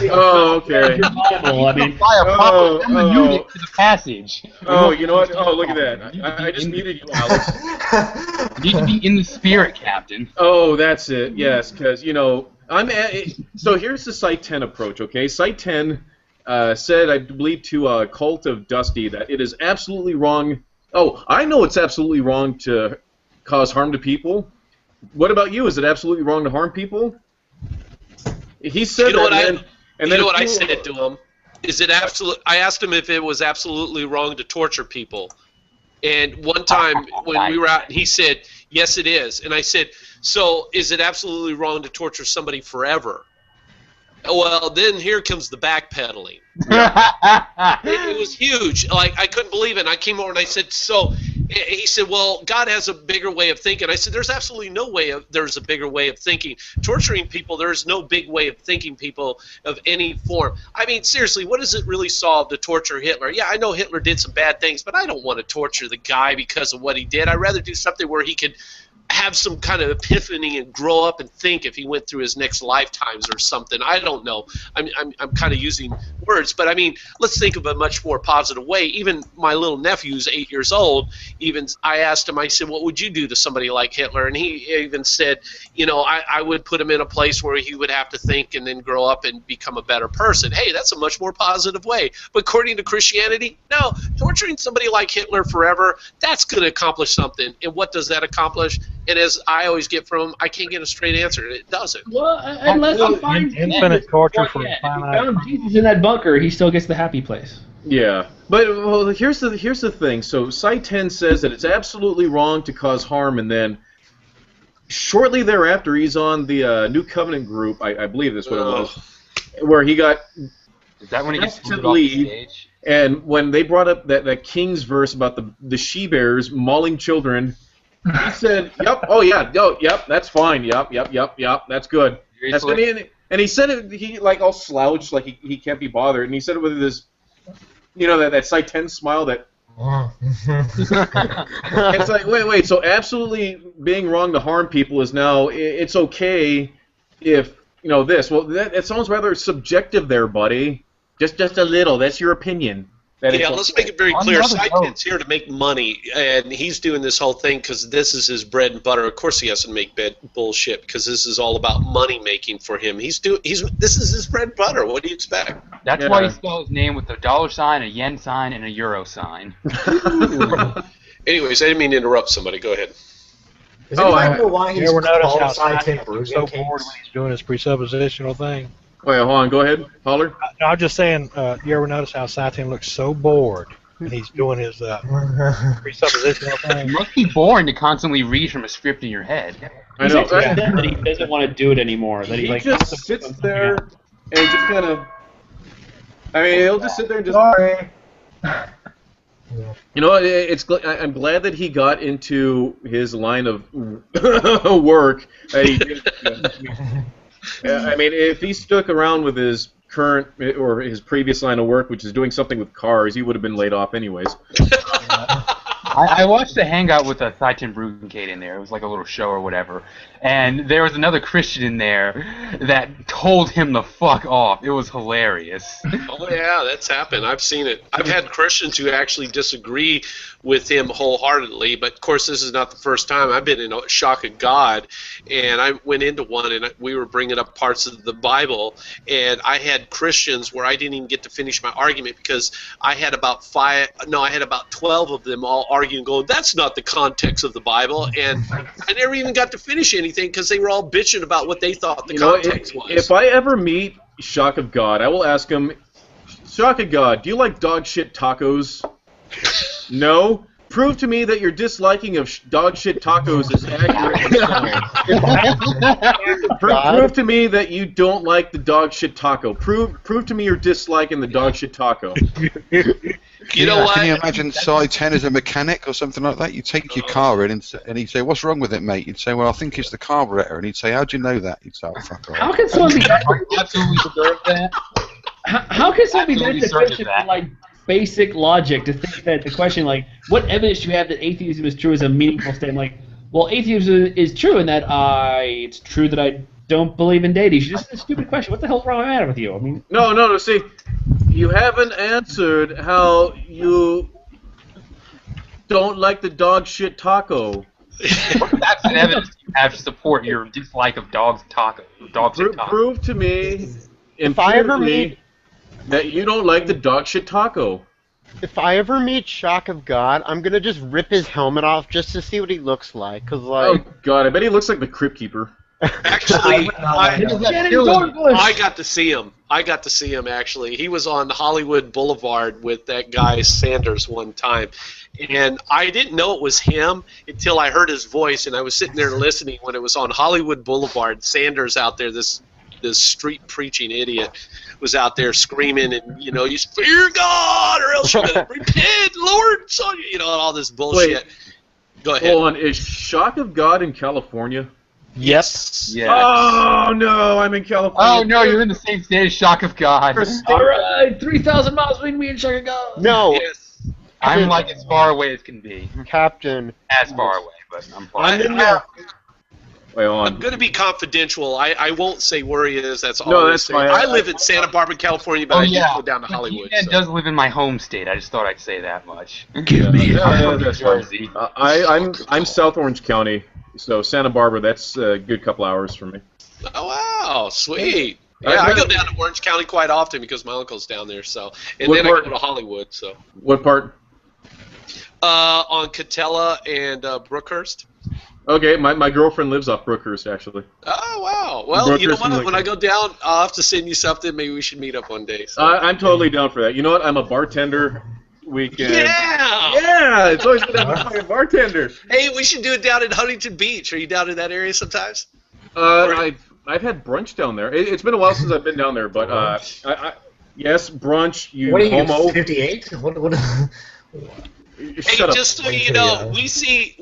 Oh, okay. Bible. I mean, hermeneutic to the passage. Oh, you know what? Oh, look at that. I just muted you, Alex. You need to be in the spirit, Captain. Oh, that's it. Yes, because so here's the Site 10 approach. Okay, Site 10 said, I believe, to Cult of Dusty that it is absolutely wrong. Oh, I know it's absolutely wrong to cause harm to people. What about you? Is it absolutely wrong to harm people? He said that. You know what I said to him? Is it absolute? I asked him if it was absolutely wrong to torture people. And one time when we were out, he said, "Yes, it is." And I said, "So is it absolutely wrong to torture somebody forever?" Well, then here comes the backpedaling. It was huge. Like, I couldn't believe it. And I came over and I said, so he said, well, God has a bigger way of thinking. I said, there's absolutely no way there's a bigger way of thinking. Torturing people, there's no big way of thinking people of any form. I mean, seriously, what does it really solve to torture Hitler? Yeah, I know Hitler did some bad things, but I don't want to torture the guy because of what he did. I'd rather do something where he could have some kind of epiphany and grow up and think if he went through his next lifetimes or something. I don't know. I'm kind of using words, but I mean, let's think of a much more positive way. Even my little nephew's 8 years old. Even I asked him, I said, what would you do to somebody like Hitler? And he even said, you know, I would put him in a place where he would have to think and then grow up and become a better person. Hey, that's a much more positive way. But according to Christianity, no, torturing somebody like Hitler forever, that's going to accomplish something. And what does that accomplish? And as I always get from him, I can't get a straight answer. It doesn't. Well, unless you find infinite torture for if you found Jesus in that bunker, he still gets the happy place. Yeah, but well, here's the thing. So Site 10 says that it's absolutely wrong to cause harm, and then shortly thereafter, he's on the New Covenant group. I believe that's what it was, where he got. Is that when he gets to lead? Stage? And when they brought up that King's verse about the she-bears mauling children. He said, "Yep, oh yeah, yep, that's fine. Yep, that's good." That's good. And he said it, he like all slouched, like he can't be bothered, and he said it with this, you know, that Site 10 smile that. It's like, wait, so absolutely being wrong to harm people is now it's okay if you know this. Well, that sounds rather subjective there, buddy. Just a little. That's your opinion. Yeah, let's make it very clear. Sidekick's here to make money, and he's doing this whole thing because this is his bread and butter. Of course, he has to make bullshit because this is all about money making for him. This is his bread and butter. What do you expect? That's why he spelled his name with a $, a yen sign, and a euro sign. Anyways, I didn't mean to interrupt somebody. Go ahead. Does anybody know why he's called Side 10 so bored when he's doing his presuppositional thing? Wait, hold on. Go ahead, Holler. No, I'm just saying. You ever notice how Satan looks so bored when he's doing his presuppositional thing? It must be boring to constantly read from a script in your head. I know. That he doesn't want to do it anymore. That he like just sits there and just kind of. I mean, he'll just sit there and just. Sorry. You know, I'm glad that he got into his line of work. I mean, if he stuck around with his current or his previous line of work, which is doing something with cars, he would have been laid off anyways. I watched the Hangout with Titan Brugenkate in there. It was like a little show or whatever. And there was another Christian in there that told him to fuck off. It was hilarious. Oh, yeah, that's happened. I've seen it. I've had Christians who actually disagree with him wholeheartedly, but of course this is not the first time. I've been in a shock of God, and I went into one, and we were bringing up parts of the Bible, and I had Christians where I didn't even get to finish my argument because I had about 12 of them all arguing, going, that's not the context of the Bible, and I never even got to finish anything because they were all bitching about what they thought the context was. If I ever meet Shock of God, I will ask him, Shock of God, do you like dog shit tacos? No. Prove to me that your disliking of dog shit tacos is accurate. Prove to me that you don't like the dog shit taco. Prove to me your dislike in the dog shit taco. You know what? Can you imagine Si 10 as a mechanic or something like that? You take your car in and he'd say, "What's wrong with it, mate?" You'd say, "Well, I think it's the carburetor." And he'd say, "How do you know that?" You'd say, "Oh, fuck off." How can someone be that? Absolutely deserve that. How can someone be that Absolutely certain deficient of in that. like basic logic to think that the question like, what evidence do you have that atheism is true is a meaningful statement? Like, well, atheism is true in that it's true that I don't believe in deity. It's just a stupid question. What the hell's wrong with you? I mean, No. See, you haven't answered how you don't like the dog shit taco. That's an evidence you have to support your dislike of dog's taco. Dog shit taco. Prove to me, If I ever empirically, that you don't like the dog shit taco. If I ever meet Shock of God, I'm gonna just rip his helmet off just to see what he looks like. Cause like, Oh God, I bet he looks like the Crypt Keeper. Actually, Dornbush. I got to see him. Actually. He was on Hollywood Boulevard with that guy Sanders one time. And I didn't know it was him until I heard his voice, and I was sitting there listening when it was on Hollywood Boulevard. Sanders out there, this street preaching idiot, was out there screaming, and you fear God or else you're gonna repent, Lord, son, and all this bullshit. Wait. Go ahead. Hold on, is Shock of God in California? Yes. Yeah. Oh no, I'm in California. Oh no, you're in the same state as Shock of God. all right, 3,000 miles between me and Shock of God. no, Yes. I'm like as far away as can be. Captain. As far away, but I'm far. I'm in the Wait, hold I'm on. going to be confidential. I won't say where he is. That's all. No, I'm that's saying. fine. I live in Santa Barbara, California, but I do go down to Hollywood. He So. does live in my home state. I just thought I'd say that much. Yeah, that's fine. Jersey. I'm South Orange County, so Santa Barbara. That's a good couple hours for me. Oh wow, sweet. Yeah, I go down to Orange County quite often because my uncle's down there. So, and What then part? I go to Hollywood. So, What part? on Catella and Brookhurst. Okay, my girlfriend lives off Brookhurst, actually. Oh wow. Well, you know Brookhurst what? is When I go down, I'll have to send you something. Maybe we should meet up one day. So. I'm totally down for that. You know what? I'm a bartender. Weekend. Yeah. Yeah, it's always good to have a fucking bartender. Hey, we should do it down in Huntington Beach. Are you down in that area sometimes? I've had brunch down there. It's been a while since I've been down there, but yes, brunch. You What are you, homo. 58? What? Hey, Shut up. just so you know, we see.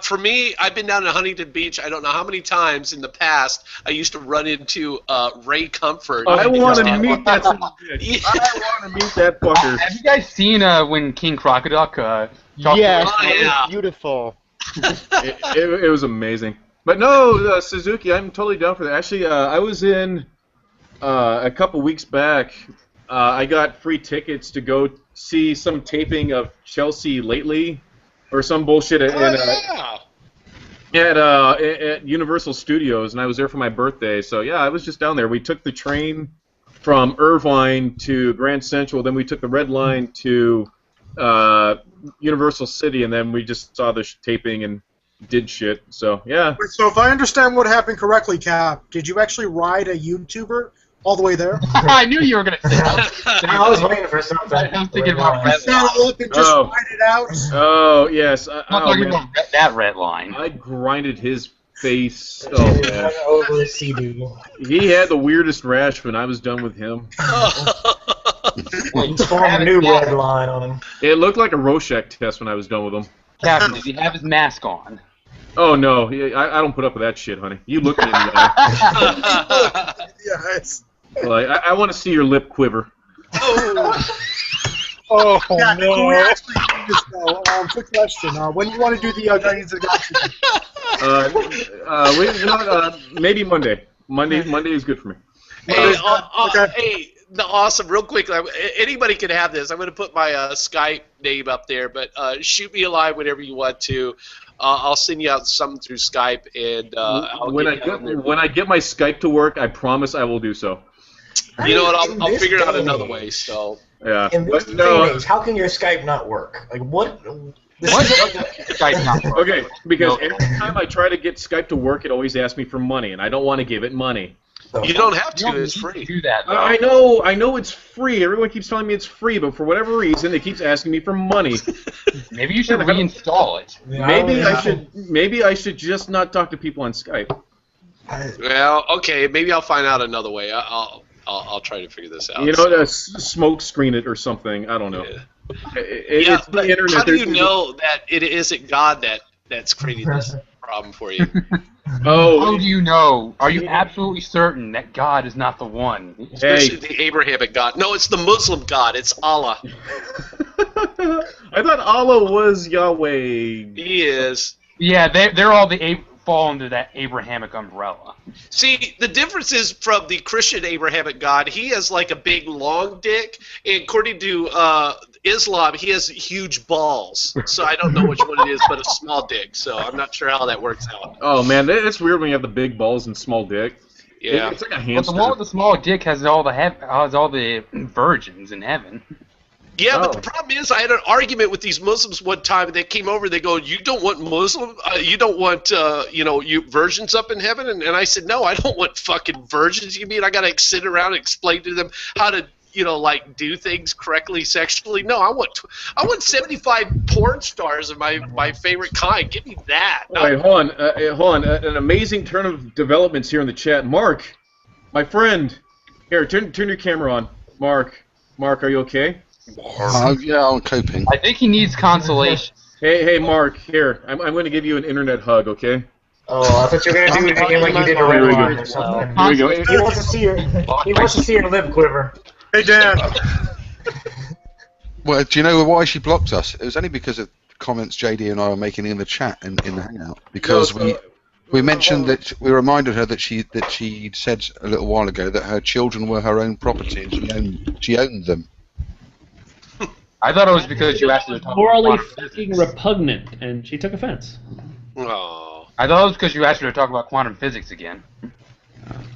For me, I've been down to Huntington Beach. I don't know how many times in the past I used to run into Ray Comfort. I want to meet that. Yeah. I want to meet that fucker. Have you guys seen when King Crocodile talked yes, Oh, that yeah. was beautiful. It was amazing. But no, Suzuki, I'm totally down for that. Actually, I was in a couple weeks back. I got free tickets to go see some taping of Chelsea Lately, or some bullshit at Universal Studios, and I was there for my birthday. So yeah, I was just down there. We took the train from Irvine to Grand Central, then we took the red line to Universal City, and then we just saw the taping and did shit. So yeah. So if I understand what happened correctly, Cap, did you actually ride a YouTuber all the way there? I knew you were going to say that. I was waiting for something. I'm thinking about red Saddle line. up and just ride it out? Oh yes. I'm not talking about that red line. I grinded his face. Oh man. Over Sea-Doo. He had the weirdest rash when I was done with him. He's forming a new red line on him. It looked like a Rorschach test when I was done with him. Captain, did he have his mask on? Oh no, I don't put up with that shit, honey. You look me in the eye. Yes. Like, I want to see your lip quiver. Oh, yeah, no. Can we actually do this now? Quick question. When do you want to do the Guardians of the Galaxy? Maybe Monday. Monday is good for me. Hey, Okay. hey, the awesome, real quick. Anybody can have this. I'm going to put my Skype name up there, but shoot me a line whenever you want to. I'll send you out something through Skype, and when I get my Skype to work, I promise I will do so. You know what? I'll figure out another way. So yeah. In this day and age, how can your Skype not work? Like what? Skype not work? Okay, because every time I try to get Skype to work, it always asks me for money, and I don't want to give it money. So, You don't have to. You don't It's need free. to do that, though. I know it's free. Everyone keeps telling me it's free, but for whatever reason, it keeps asking me for money. Maybe you should reinstall it. yeah, Maybe I should just not talk to people on Skype. Well, okay, maybe I'll find out another way. I'll try to figure this out. You know, to smoke screen it or something. I don't know. Yeah. It's the internet. How do you know that it isn't God that's creating this problem for you? How do you know? Are you absolutely certain that God is not the one? Especially the Abrahamic God. No, it's the Muslim God. It's Allah. I thought Allah was Yahweh. He is. Yeah, they're all fall under that Abrahamic umbrella. See, the difference is from the Christian Abrahamic God, he has like a big long dick, and according to Islam, he has huge balls. So I don't know which one it is, but a small dick. So I'm not sure how that works out. Oh man, it's weird when you have the big balls and small dick. Yeah, it's like a But hamster. the one with the small dick has all the virgins in heaven. Yeah, but the problem is, I had an argument with these Muslims one time, and they came over. They go, "You don't want you don't want virgins up in heaven?" And I said, "No, I don't want fucking virgins. You mean I gotta sit around and explain to them how to do things correctly sexually? No, I want 75 porn stars of my favorite kind. Give me that." Wait, hold on. An amazing turn of developments here in the chat. Mark, my friend, here, turn your camera on. Mark, are you okay? Yeah, I'm coping. I think he needs consolation. Hey, Mark, here. I'm going to give you an internet hug, okay? Oh, I thought you were gonna do it again like you did to Here we Red go. Line or something. Here we go. He wants to see your lip quiver. Hey, Dan. Well, do you know why she blocked us? It was only because of comments JD and I were making in the chat in the Hangout. Because we mentioned that we reminded her that she said a little while ago that her children were her own property and she owned them. I thought it was because you asked her to talk morally about fucking repugnant, and she took offense. Oh. I thought it was because you asked her to talk about quantum physics again.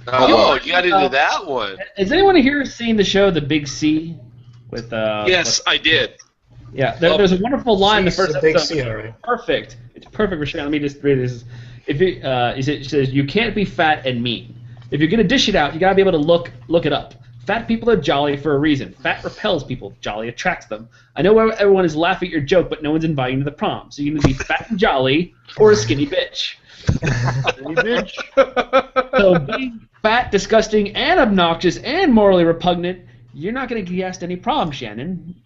Oh, you got into that one. Has anyone here seen the show The Big C? With Yes, I did. Yeah, there's a wonderful line in the first Big episode. C already. Perfect. It's perfect for sharing. Let me just read this. It says you can't be fat and mean. If you're gonna dish it out, you gotta be able to look it up. Fat people are jolly for a reason. Fat repels people. Jolly attracts them. I know everyone is laughing at your joke, but no one's inviting you to the prom. So you can be fat and jolly or a skinny bitch. So being fat, disgusting, and obnoxious and morally repugnant, you're not going to get asked any prom, Shannon.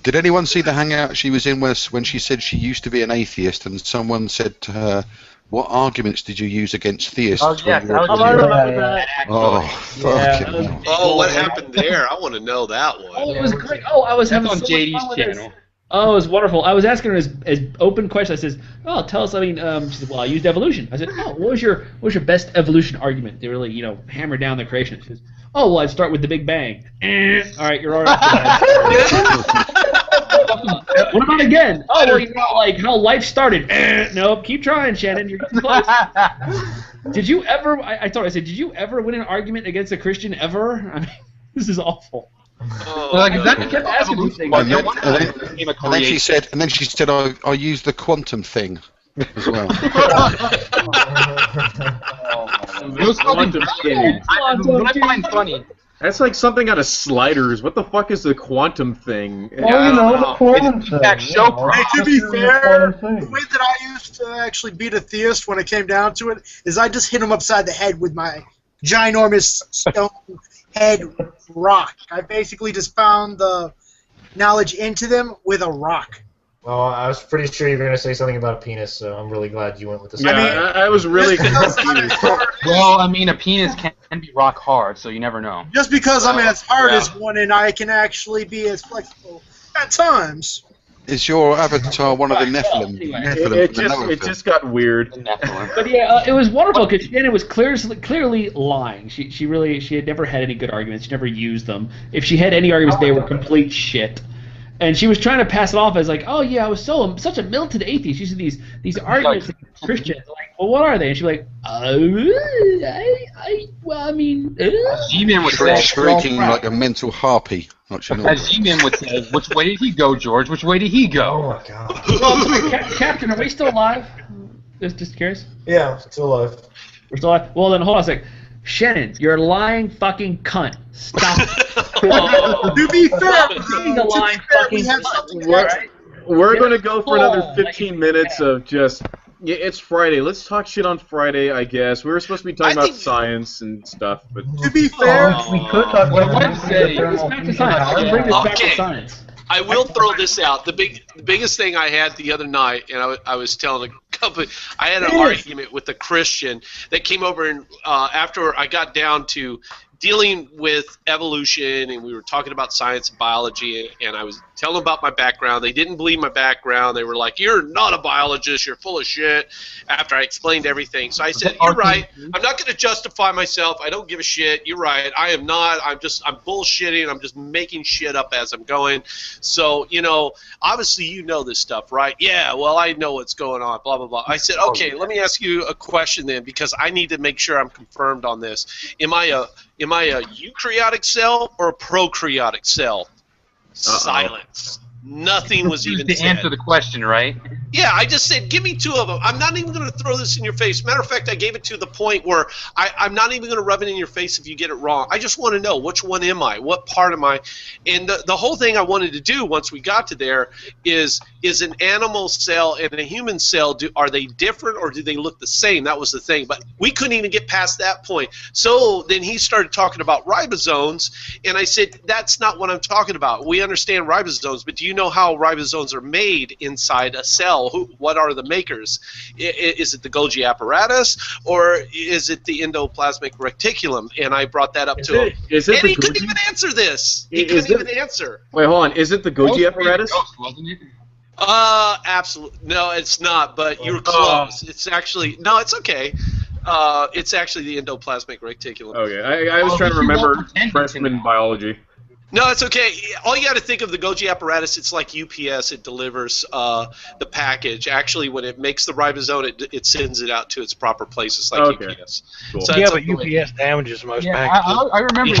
Did anyone see the Hangout she was in when she said she used to be an atheist and someone said to her, "What arguments did you use against theists?" Oh, yes, I remember that. Oh, fucking hell. Oh, what happened there? I want to know that one. Oh, it was great. Oh, I was having on so much JD's fun with this. channel. Oh, it was wonderful. I was asking her as open questions. I says, "Oh, tell us." She said, "Well, I used evolution." I said, "Oh, what was your best evolution argument to really, hammer down the creation?" She says, "Oh, well, I'd start with the Big Bang." All right, you're all right. What about again? Oh, well, like how life started. Nope, keep trying, Shannon. You're getting close. Did you ever? I told her. I said, "Did you ever win an argument against a Christian ever?" I mean, this is awful. Oh, Well, like, no. exactly. I kept asking these things. And then she said, I used the quantum thing as well. Quantum thing. What I find funny. That's like something out of Sliders. What the fuck is the quantum thing? the quantum thing. That show Hey, to be fair, the way that I used to actually beat a theist when it came down to it is I just hit him upside the head with my ginormous stone head rock. I basically just found the knowledge into them with a rock. Well, I was pretty sure you were going to say something about a penis, so I'm really glad you went with this. Yeah, I was really confused. Well, I mean, a penis can be rock hard, so you never know. Just because I'm as hard as one and I can actually be as flexible at times. Is your avatar one of the Nephilim? It just got weird. But yeah, it was wonderful because Shannon was clearly lying. She had never had any good arguments. She never used them. If she had any arguments, they were complete shit. And she was trying to pass it off as like, "Oh yeah, I was such a militant atheist." She said these arguments against Christians. Like, well, what are they? And she's like, G-Man would say, Shrieking like a mental harpy. as G-Man would say, "Which way did he go, George? Which way did he go?" Oh my god. Captain, are we still alive? Just curious. Yeah, still alive. We're still alive. Well, then hold on a sec. Shannon, you're a lying fucking cunt. Stop. To be fair, Being a lying fucking we have cunt. something Right? We're going to go for another Oh, 15 minutes of just... Yeah, it's Friday. Let's talk shit on Friday, I guess. We were supposed to be talking about science and stuff, but... To be fair, We could talk What about I'm saying, Bring this back to science. Bring this back to Okay. science. I will throw this out. The biggest thing I had the other night, and I was telling a couple, I had an argument with a Christian that came over, and after I got down to dealing with evolution, and we were talking about science and biology, and I was telling them about my background. They didn't believe my background. They were like, "You're not a biologist. You're full of shit." After I explained everything, so I said, "You're right. I'm not going to justify myself. I don't give a shit. You're right. I am not. I'm bullshitting. I'm just making shit up as I'm going." So, obviously you know this stuff, right? Yeah, well, I know what's going on, blah, blah, blah. I said, okay, let me ask you a question then, because I need to make sure I'm confirmed on this. Am I a eukaryotic cell or a prokaryotic cell? Silence. Nothing was even to said. answer the question, right? Yeah, I just said, give me two of them. I'm not even going to throw this in your face. Matter of fact, I gave it to the point where I'm not even going to rub it in your face if you get it wrong. I just want to know, which one am I? What part am I? And the whole thing I wanted to do once we got to there is an animal cell and a human cell, are they different or do they look the same? That was the thing. But we couldn't even get past that point. So then he started talking about ribosomes, and I said, that's not what I'm talking about. We understand ribosomes, but do you know how ribosomes are made inside a cell? What are the makers? Is it the Golgi apparatus or is it the endoplasmic reticulum? And I brought that up to him. And he couldn't even answer this. He couldn't even answer. Wait, hold on. Is it the Golgi apparatus? Wasn't it? Absolutely. No, it's not, but you were close. It's actually, no, it's okay. It's actually the endoplasmic reticulum. Okay, I was trying to remember freshman biology. No, it's okay. All you got to think of the Golgi apparatus, it's like UPS. It delivers the package. Actually, when it makes the ribosome, it sends it out to its proper places like UPS. Cool. So Yeah, but UPS damages most Yeah, packages. I remember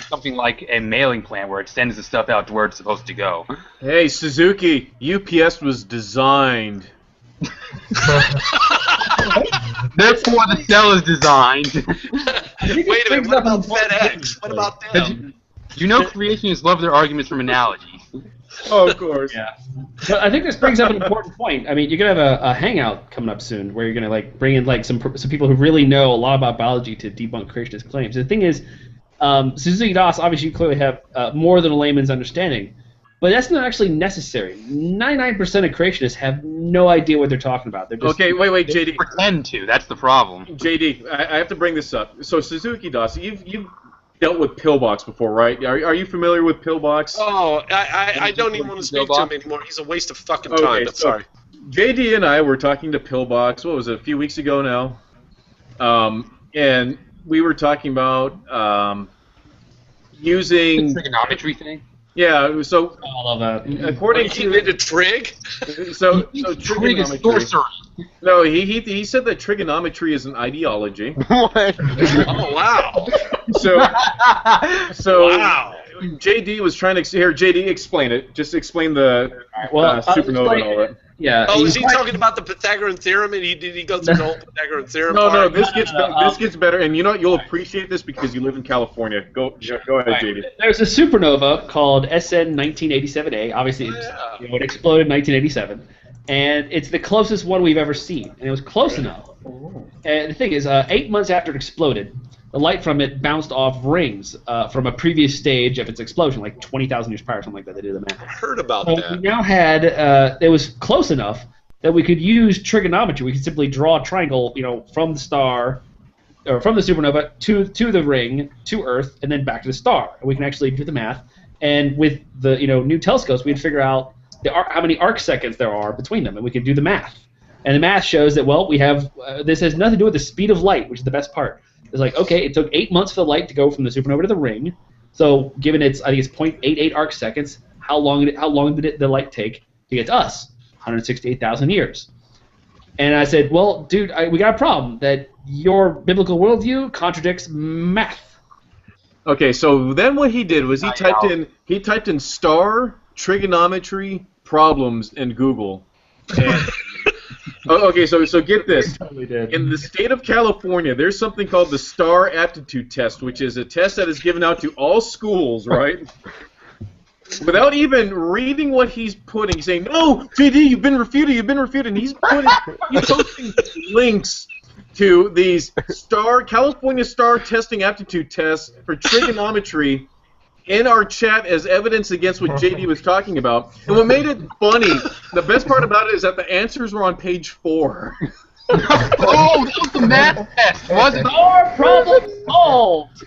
something like a mailing plan where it sends the stuff out to where it's supposed to go. Hey, Suzuki, UPS was designed. Therefore, the cell is designed. Wait a minute, what about FedEx? What about them? You know creationists love their arguments from analogies. Oh, of course. Yeah. So I think this brings up an important point. I mean, you're gonna have a hangout coming up soon where you're gonna bring in some people who really know a lot about biology to debunk creationist claims. The thing is, Suzuki Das, obviously you clearly have more than a layman's understanding, but that's not actually necessary. 99% of creationists have no idea what they're talking about. They're just wait, JD. Pretend to. That's the problem. JD, I have to bring this up. So Suzuki Das, you've dealt with Pillbox before, right? Are you familiar with Pillbox? Oh, I don't even want to speak to him anymore. He's a waste of fucking time. I'm sorry. JD and I were talking to Pillbox, what was it, a few weeks ago now? And we were talking about using... The trigonometry thing? Yeah, so... all of that. According to... into trig? So trig is sorcery. No, he said that trigonometry is an ideology. What? Oh, wow. So wow. JD was trying to here. JD, explain it. Just explain the supernova and all that. Yeah. Oh, is he talking about the Pythagorean theorem? And did he go through the whole Pythagorean theorem? No, this gets better. And you know what? You'll appreciate this because you live in California. Go ahead, JD. There's a supernova called SN 1987A. Obviously, it exploded in 1987. And it's the closest one we've ever seen. And it was close enough. And the thing is, 8 months after it exploded, the light from it bounced off rings from a previous stage of its explosion, like 20,000 years prior, something like that. They did the math. I heard about So that. we now had, it was close enough that we could use trigonometry. We could simply draw a triangle, from the star, or from the supernova to the ring, to Earth, and then back to the star. And we can actually do the math. And with the new telescopes, we'd figure out how many arc seconds there are between them, and we could do the math. And the math shows that, we have this has nothing to do with the speed of light, which is the best part. It's like, okay, it took 8 months for the light to go from the supernova to the ring. So given I think it's 0.88 arc seconds, how long did the light take to get to us? 168,000 years. And I said, well, dude, we got a problem that your biblical worldview contradicts math. Okay, so then what he did was he typed in star trigonometry problems in Google. And Oh, okay, so get this. Totally did. In the state of California, there's something called the STAR Aptitude Test, which is a test that is given out to all schools, right? Without even reading what he's putting, he's saying, "No, JD, you've been refuted. And he's posting links to these California STAR testing aptitude tests for trigonometry in our chat as evidence against what JD was talking about. And what made it funny, the best part about it is that the answers were on page 4. Oh, that was the math test, wasn't it? Our problem solved.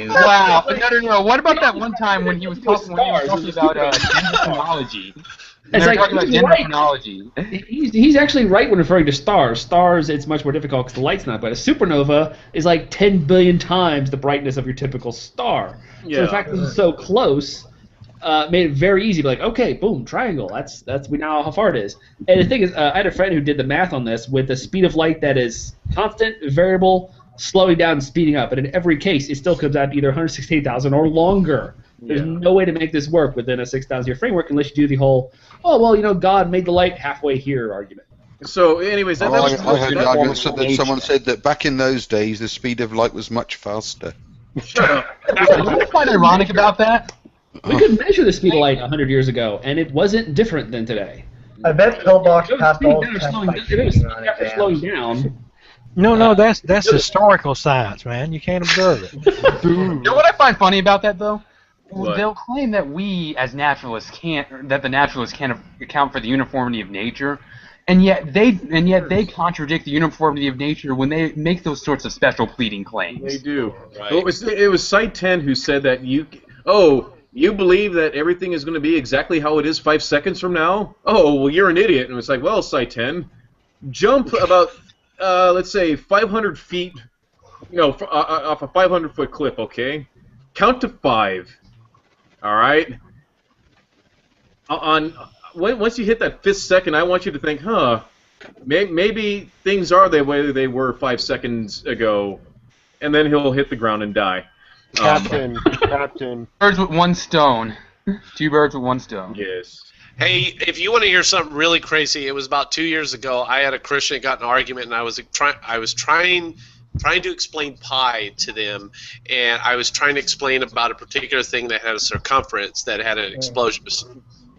Wow. No. What about that one time when he was talking about gender chronology? It's like talking about he's gender right. chronology. He's actually right when referring to stars. Stars, it's much more difficult because the light's not. But a supernova is like 10 billion times the brightness of your typical star. Yeah. So the fact that it's so close made it very easy. Be like, okay, boom, triangle. That's we now know how far it is. And the thing is, I had a friend who did the math on this with the speed of light that is constant, variable, slowing down, and speeding up. But in every case, it still comes out to either 168,000 or longer. There's no way to make this work within a 6,000-year framework unless you do the whole, oh, well, God made the light halfway here argument. So, anyways, I heard the argument that someone said that back in those days, the speed of light was much faster. Shut up. What's quite ironic about that? We could measure the speed of light 100 years ago, and it wasn't different than today. I bet Pillbox passed all the It tests was by cheating on exams. slowing down. No, that's historical science, man. You can't observe it. You know what I find funny about that, though? What? They'll claim that we, as naturalists, that the naturalists can't account for the uniformity of nature, and yet they contradict the uniformity of nature when they make those sorts of special pleading claims. They do. Right. Well, it was Site 10 who said that you believe that everything is going to be exactly how it is 5 seconds from now? Oh, well, you're an idiot. And it's like, well, Site 10, jump about, let's say, 500 feet, off a 500-foot cliff, okay? Count to 5. All right. Once you hit that 5th second, I want you to think, maybe things are the way they were 5 seconds ago, and then he'll hit the ground and die. Captain. Birds with one stone. 2 birds with one stone. Yes. Hey, if you want to hear something really crazy, it was about 2 years ago. I had a Christian got in an argument, and I was trying to explain pi to them, and I was trying to explain about a particular thing that had a circumference that had an explosion,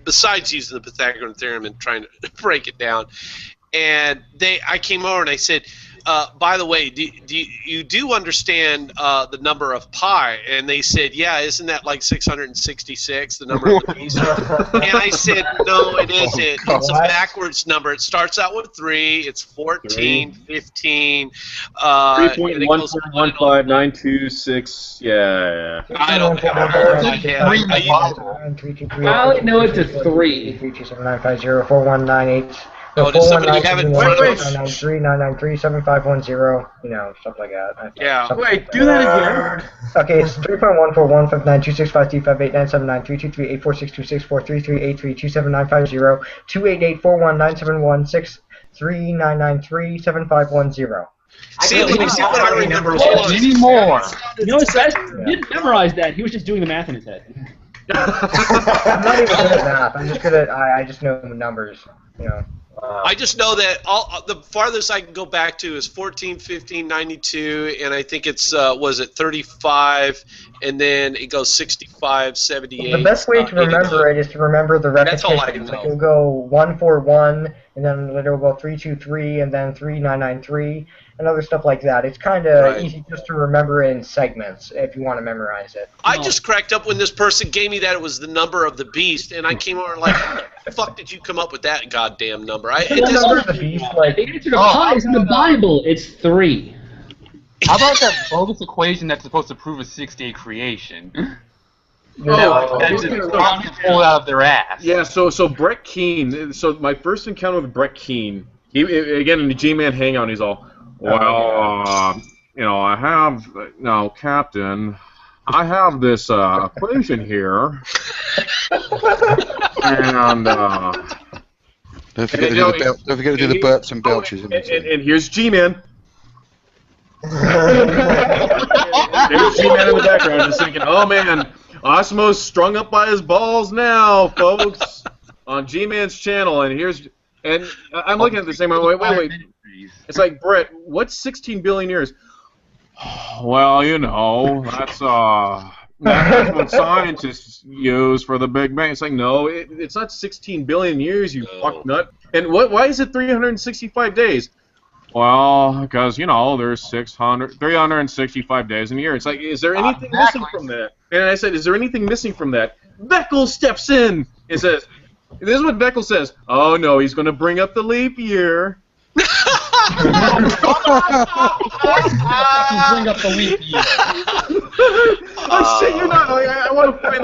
besides using the Pythagorean theorem and trying to break it down. And I came over and I said, by the way, do you understand the number of pi? And they said, yeah, isn't that like 666, the number of the beast? And I said, no, it isn't. It's a backwards number. It starts out with 3. It's 14, 15. 3.1415926. Yeah. I don't ever heard of it. I only know it's a 3. 327950419 Oh, does somebody have it in front of us? 993 stuff like that. Yeah. Wait, do that again. Okay, it's 3.141592653589799322388416399639937510. See, let me see what I remember. Maybe more. You know, he didn't memorize that. He was just doing the math in his head. I'm not even good at math. I'm just good at I just know numbers. I just know that the farthest I can go back to is 14, 15, 92, and I think it's, was it 35, and then it goes 65, 78. The best way to remember it is to remember the repetitions. That's all I know. Like, it'll go 141, and then it'll go 323, and then 3993, and other stuff like that. It's kind of easy just to remember in segments if you want to memorize it. I just cracked up when this person gave me that it was the number of the beast, and I came over like, how the fuck did you come up with that goddamn number? The number of the beast, like, The answer to pi is in the Bible. It's 3. How about that bogus equation that's supposed to prove a 6-day creation? That's just pulled out of their ass. Yeah, so Brett Keane, so my first encounter with Brett Keane, he, again in the G-Man Hangout, he's all, well, I have, Captain, I have this equation here, and don't forget to do the burps and belches. And here's G-Man. There's G-Man in the background, just thinking, oh man, Osmo's strung up by his balls now, folks. on G-Man's channel, and I'm looking at the same. Wait. It's like, Brett, what's 16 billion years? Well, that's what scientists use for the Big Bang. It's like, no, it's not 16 billion years, you fuck nut. And why is it 365 days? Well, because, there's 365 days in a year. It's like, is there anything missing from that? And I said, is there anything missing from that? Beckel steps in and says, this is what Beckel says. Oh, no, he's going to bring up the leap year. Bring up the leap year. I shit you not. I want to find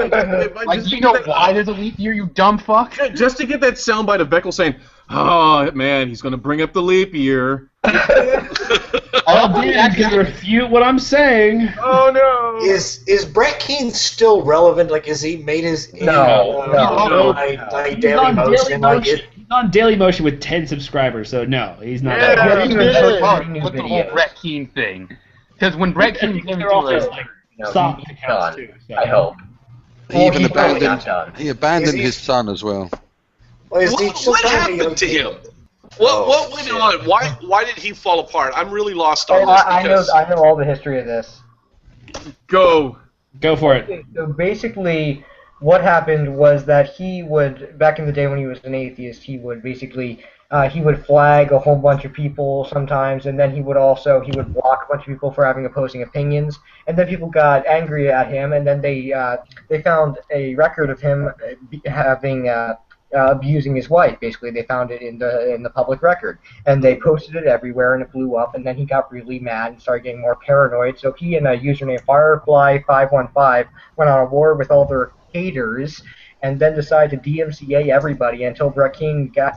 why there's a leap year, you dumb fuck? Just to get that soundbite of Beckel saying, "Oh man, he's going to bring up the leap year." Dan can refute what I'm saying. Oh no! Is Brett Keane still relevant? Like, has he made his He's on Daily Motion with 10 subscribers, so no, he's not. Look at the whole Brett Keane thing. Because when Brett Keane came to soft accounts too. So. I hope. He even abandoned his son as well. What happened to him? What went on? Why did he fall apart? I'm really lost on this. I know all the history of this. Go for it. So basically, what happened was that he would, back in the day when he was an atheist, he would basically he would flag a whole bunch of people sometimes, and then he would block a bunch of people for having opposing opinions, and then people got angry at him, and then they found a record of him having abusing his wife. Basically, they found it in the public record, and they posted it everywhere, and it blew up. And then he got really mad and started getting more paranoid. So he and a user named Firefly515 went on a war with all their haters, and then decided to DMCA everybody until Brett King got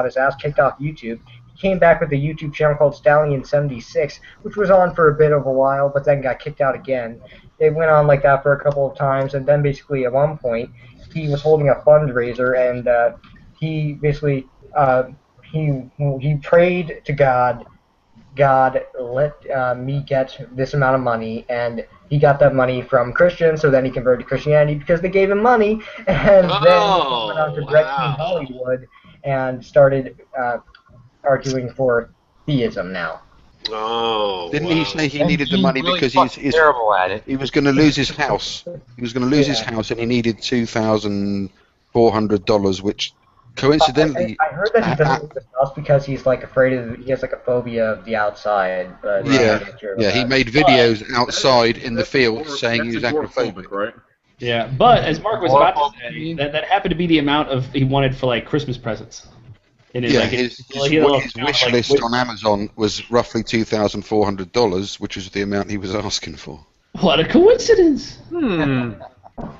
his ass kicked off YouTube. He came back with a YouTube channel called Stallion76, which was on for a bit of a while, but then got kicked out again. It went on like that for a couple of times, and then basically at one point he was holding a fundraiser, and he basically he prayed to God, let me get this amount of money, and he got that money from Christians, so then he converted to Christianity because they gave him money, and then he went on to Brett King Hollywood and started arguing for theism now. Oh. Didn't he say he needed the money because he's terrible at it? He was going to lose his house. He was going to lose his house, and he needed $2,400, which coincidentally. I heard that he doesn't leave his house because he's like afraid of. He has like a phobia of the outside. But yeah, he made videos outside in the field saying he was agoraphobic, right? Yeah, but as Mark was about to say, that happened to be the amount of he wanted for like Christmas presents. His wish list on Amazon was roughly $2,400, which was the amount he was asking for. What a coincidence!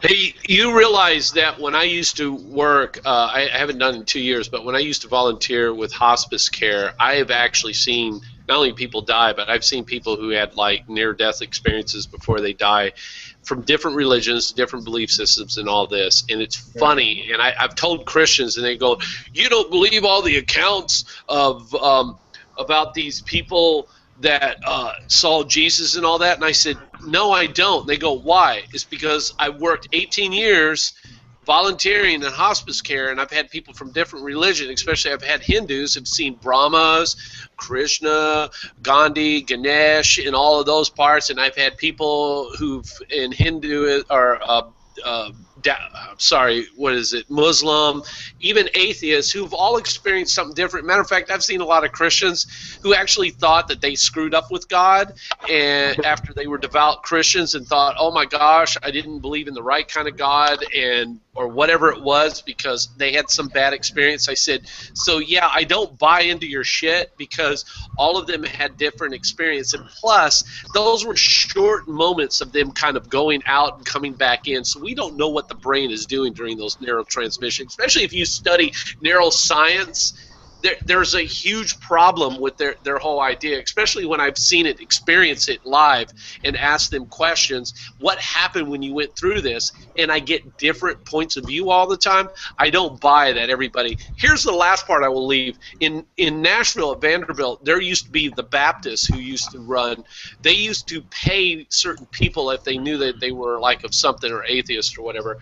Hey, you realize that when I used to work, I haven't done it in 2 years, but when I used to volunteer with hospice care, I have actually seen not only people die, but I've seen people who had like near-death experiences before they die, from different religions, different belief systems, and all this. And it's funny. And I've told Christians, and they go, "You don't believe all the accounts of about these people that saw Jesus and all that?" And I said, "No, I don't." And they go, "Why?" It's because I worked 18 years volunteering in hospice care, and I've had people from different religions, especially I've had Hindus who've seen Brahmas, Krishna, Gandhi, Ganesh, and all of those parts, and I've had people who've in Hindu or Muslim, even atheists who've all experienced something different. Matter of fact, I've seen a lot of Christians who actually thought that they screwed up with God, and after they were devout Christians and thought, "Oh my gosh, I didn't believe in the right kind of God," or whatever it was, because they had some bad experience. I said, so yeah, I don't buy into your shit, because all of them had different experience, and plus those were short moments of them kind of going out and coming back in, so we don't know what the brain is doing during those neurotransmissions, especially if you study neuroscience. There's a huge problem with their whole idea, especially when I've seen it, experience it live, and ask them questions. What happened when you went through this? And I get different points of view all the time. I don't buy that, everybody. Here's the last part I will leave. In Nashville at Vanderbilt, there used to be the Baptists who used to run. They used to pay certain people if they knew that they were like of something or atheist or whatever.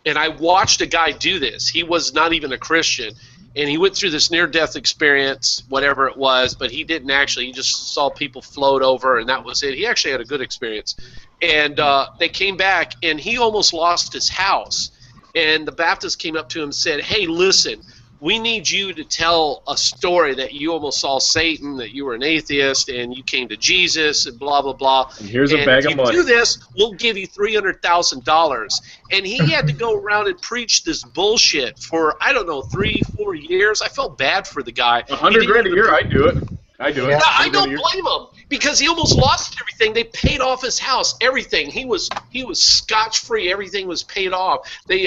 And I watched a guy do this. He was not even a Christian. And he went through this near-death experience, whatever it was, but he didn't actually. He just saw people float over, and that was it. He actually had a good experience. And they came back, and he almost lost his house. And the Baptist came up to him and said, hey, listen, we need you to tell a story that you almost saw Satan, that you were an atheist, and you came to Jesus, and blah, blah, blah. And here's a bag of money. If you do this, we'll give you $300,000. And he had to go around and preach this bullshit for, I don't know, 3-4 years. I felt bad for the guy. $100,000 a year, I'd do it. I do it. Yeah, I don't blame him because he almost lost everything. They paid off his house, everything. He was scotch free. Everything was paid off. They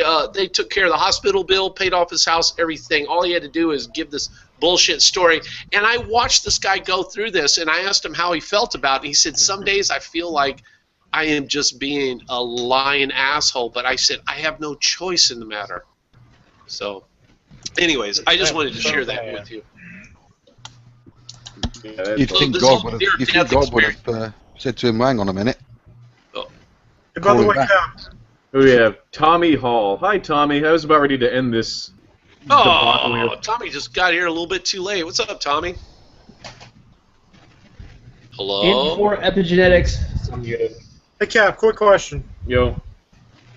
took care of the hospital bill, paid off his house, everything. All he had to do is give this bullshit story. And I watched this guy go through this, and I asked him how he felt about it. He said, some days I feel like I am just being a lying asshole. But I said, I have no choice in the matter. So, anyways, I just wanted to share that with you. Yeah, You'd think God would have said to him, hang on a minute. Hey, by the way, we have Tommy Hall. Hi, Tommy. I was about ready to end this. Oh, Tommy just got here a little bit too late. What's up, Tommy? Hello? In for epigenetics. Hey, Cap, quick question. Yo.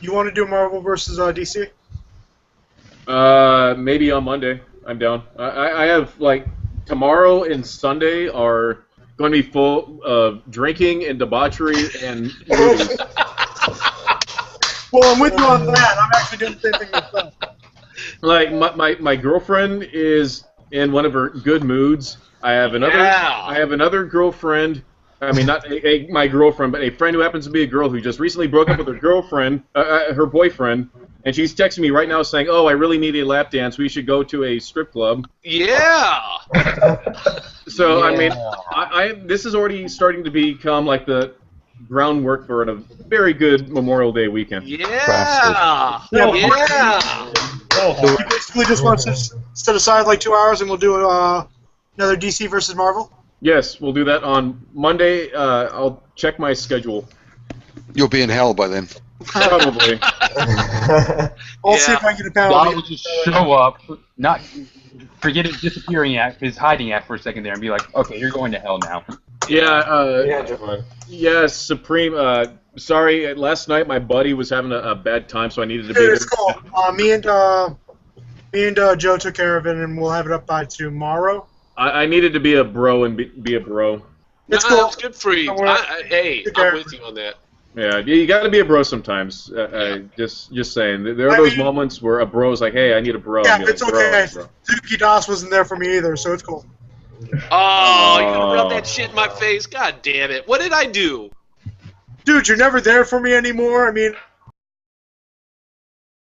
You want to do Marvel versus DC? Maybe on Monday. I'm down. I have, like, tomorrow and Sunday are going to be full of drinking and debauchery and movies. Well, I'm with you on that. I'm actually doing the same thing myself. Like, my girlfriend is in one of her good moods. I have another girlfriend. I mean, not my girlfriend, but a friend who happens to be a girl who just recently broke up with her girlfriend, her boyfriend, and she's texting me right now saying, "Oh, I really need a lap dance. We should go to a strip club." Yeah. So I mean, this is already starting to become like the groundwork for a very good Memorial Day weekend. Yeah. Yeah. Yeah. You basically just want to set aside like 2 hours and we'll do another DC versus Marvel? Yes, we'll do that on Monday. I'll check my schedule. You'll be in hell by then. Probably. I'll see if I can get a God penalty. will just show up, not forget his disappearing act, his hiding act for a second there, and be like, "Okay, you're going to hell now." Yeah. Yes, Supreme. Sorry, last night my buddy was having a bad time, so I needed to be there. It's cool. Me and Joe took care of it, and we'll have it up by tomorrow. I needed to be a bro and be a bro. It's cool. That's good for you. Hey, I'm with you on that. Yeah, you got to be a bro sometimes. Just saying. There are those moments where a bro's like, "Hey, I need a bro." Yeah, like, it's okay. Suki Das wasn't there for me either, so it's cool. Oh, you're gonna rub that shit in my face? God damn it! What did I do? Dude, you're never there for me anymore. I mean,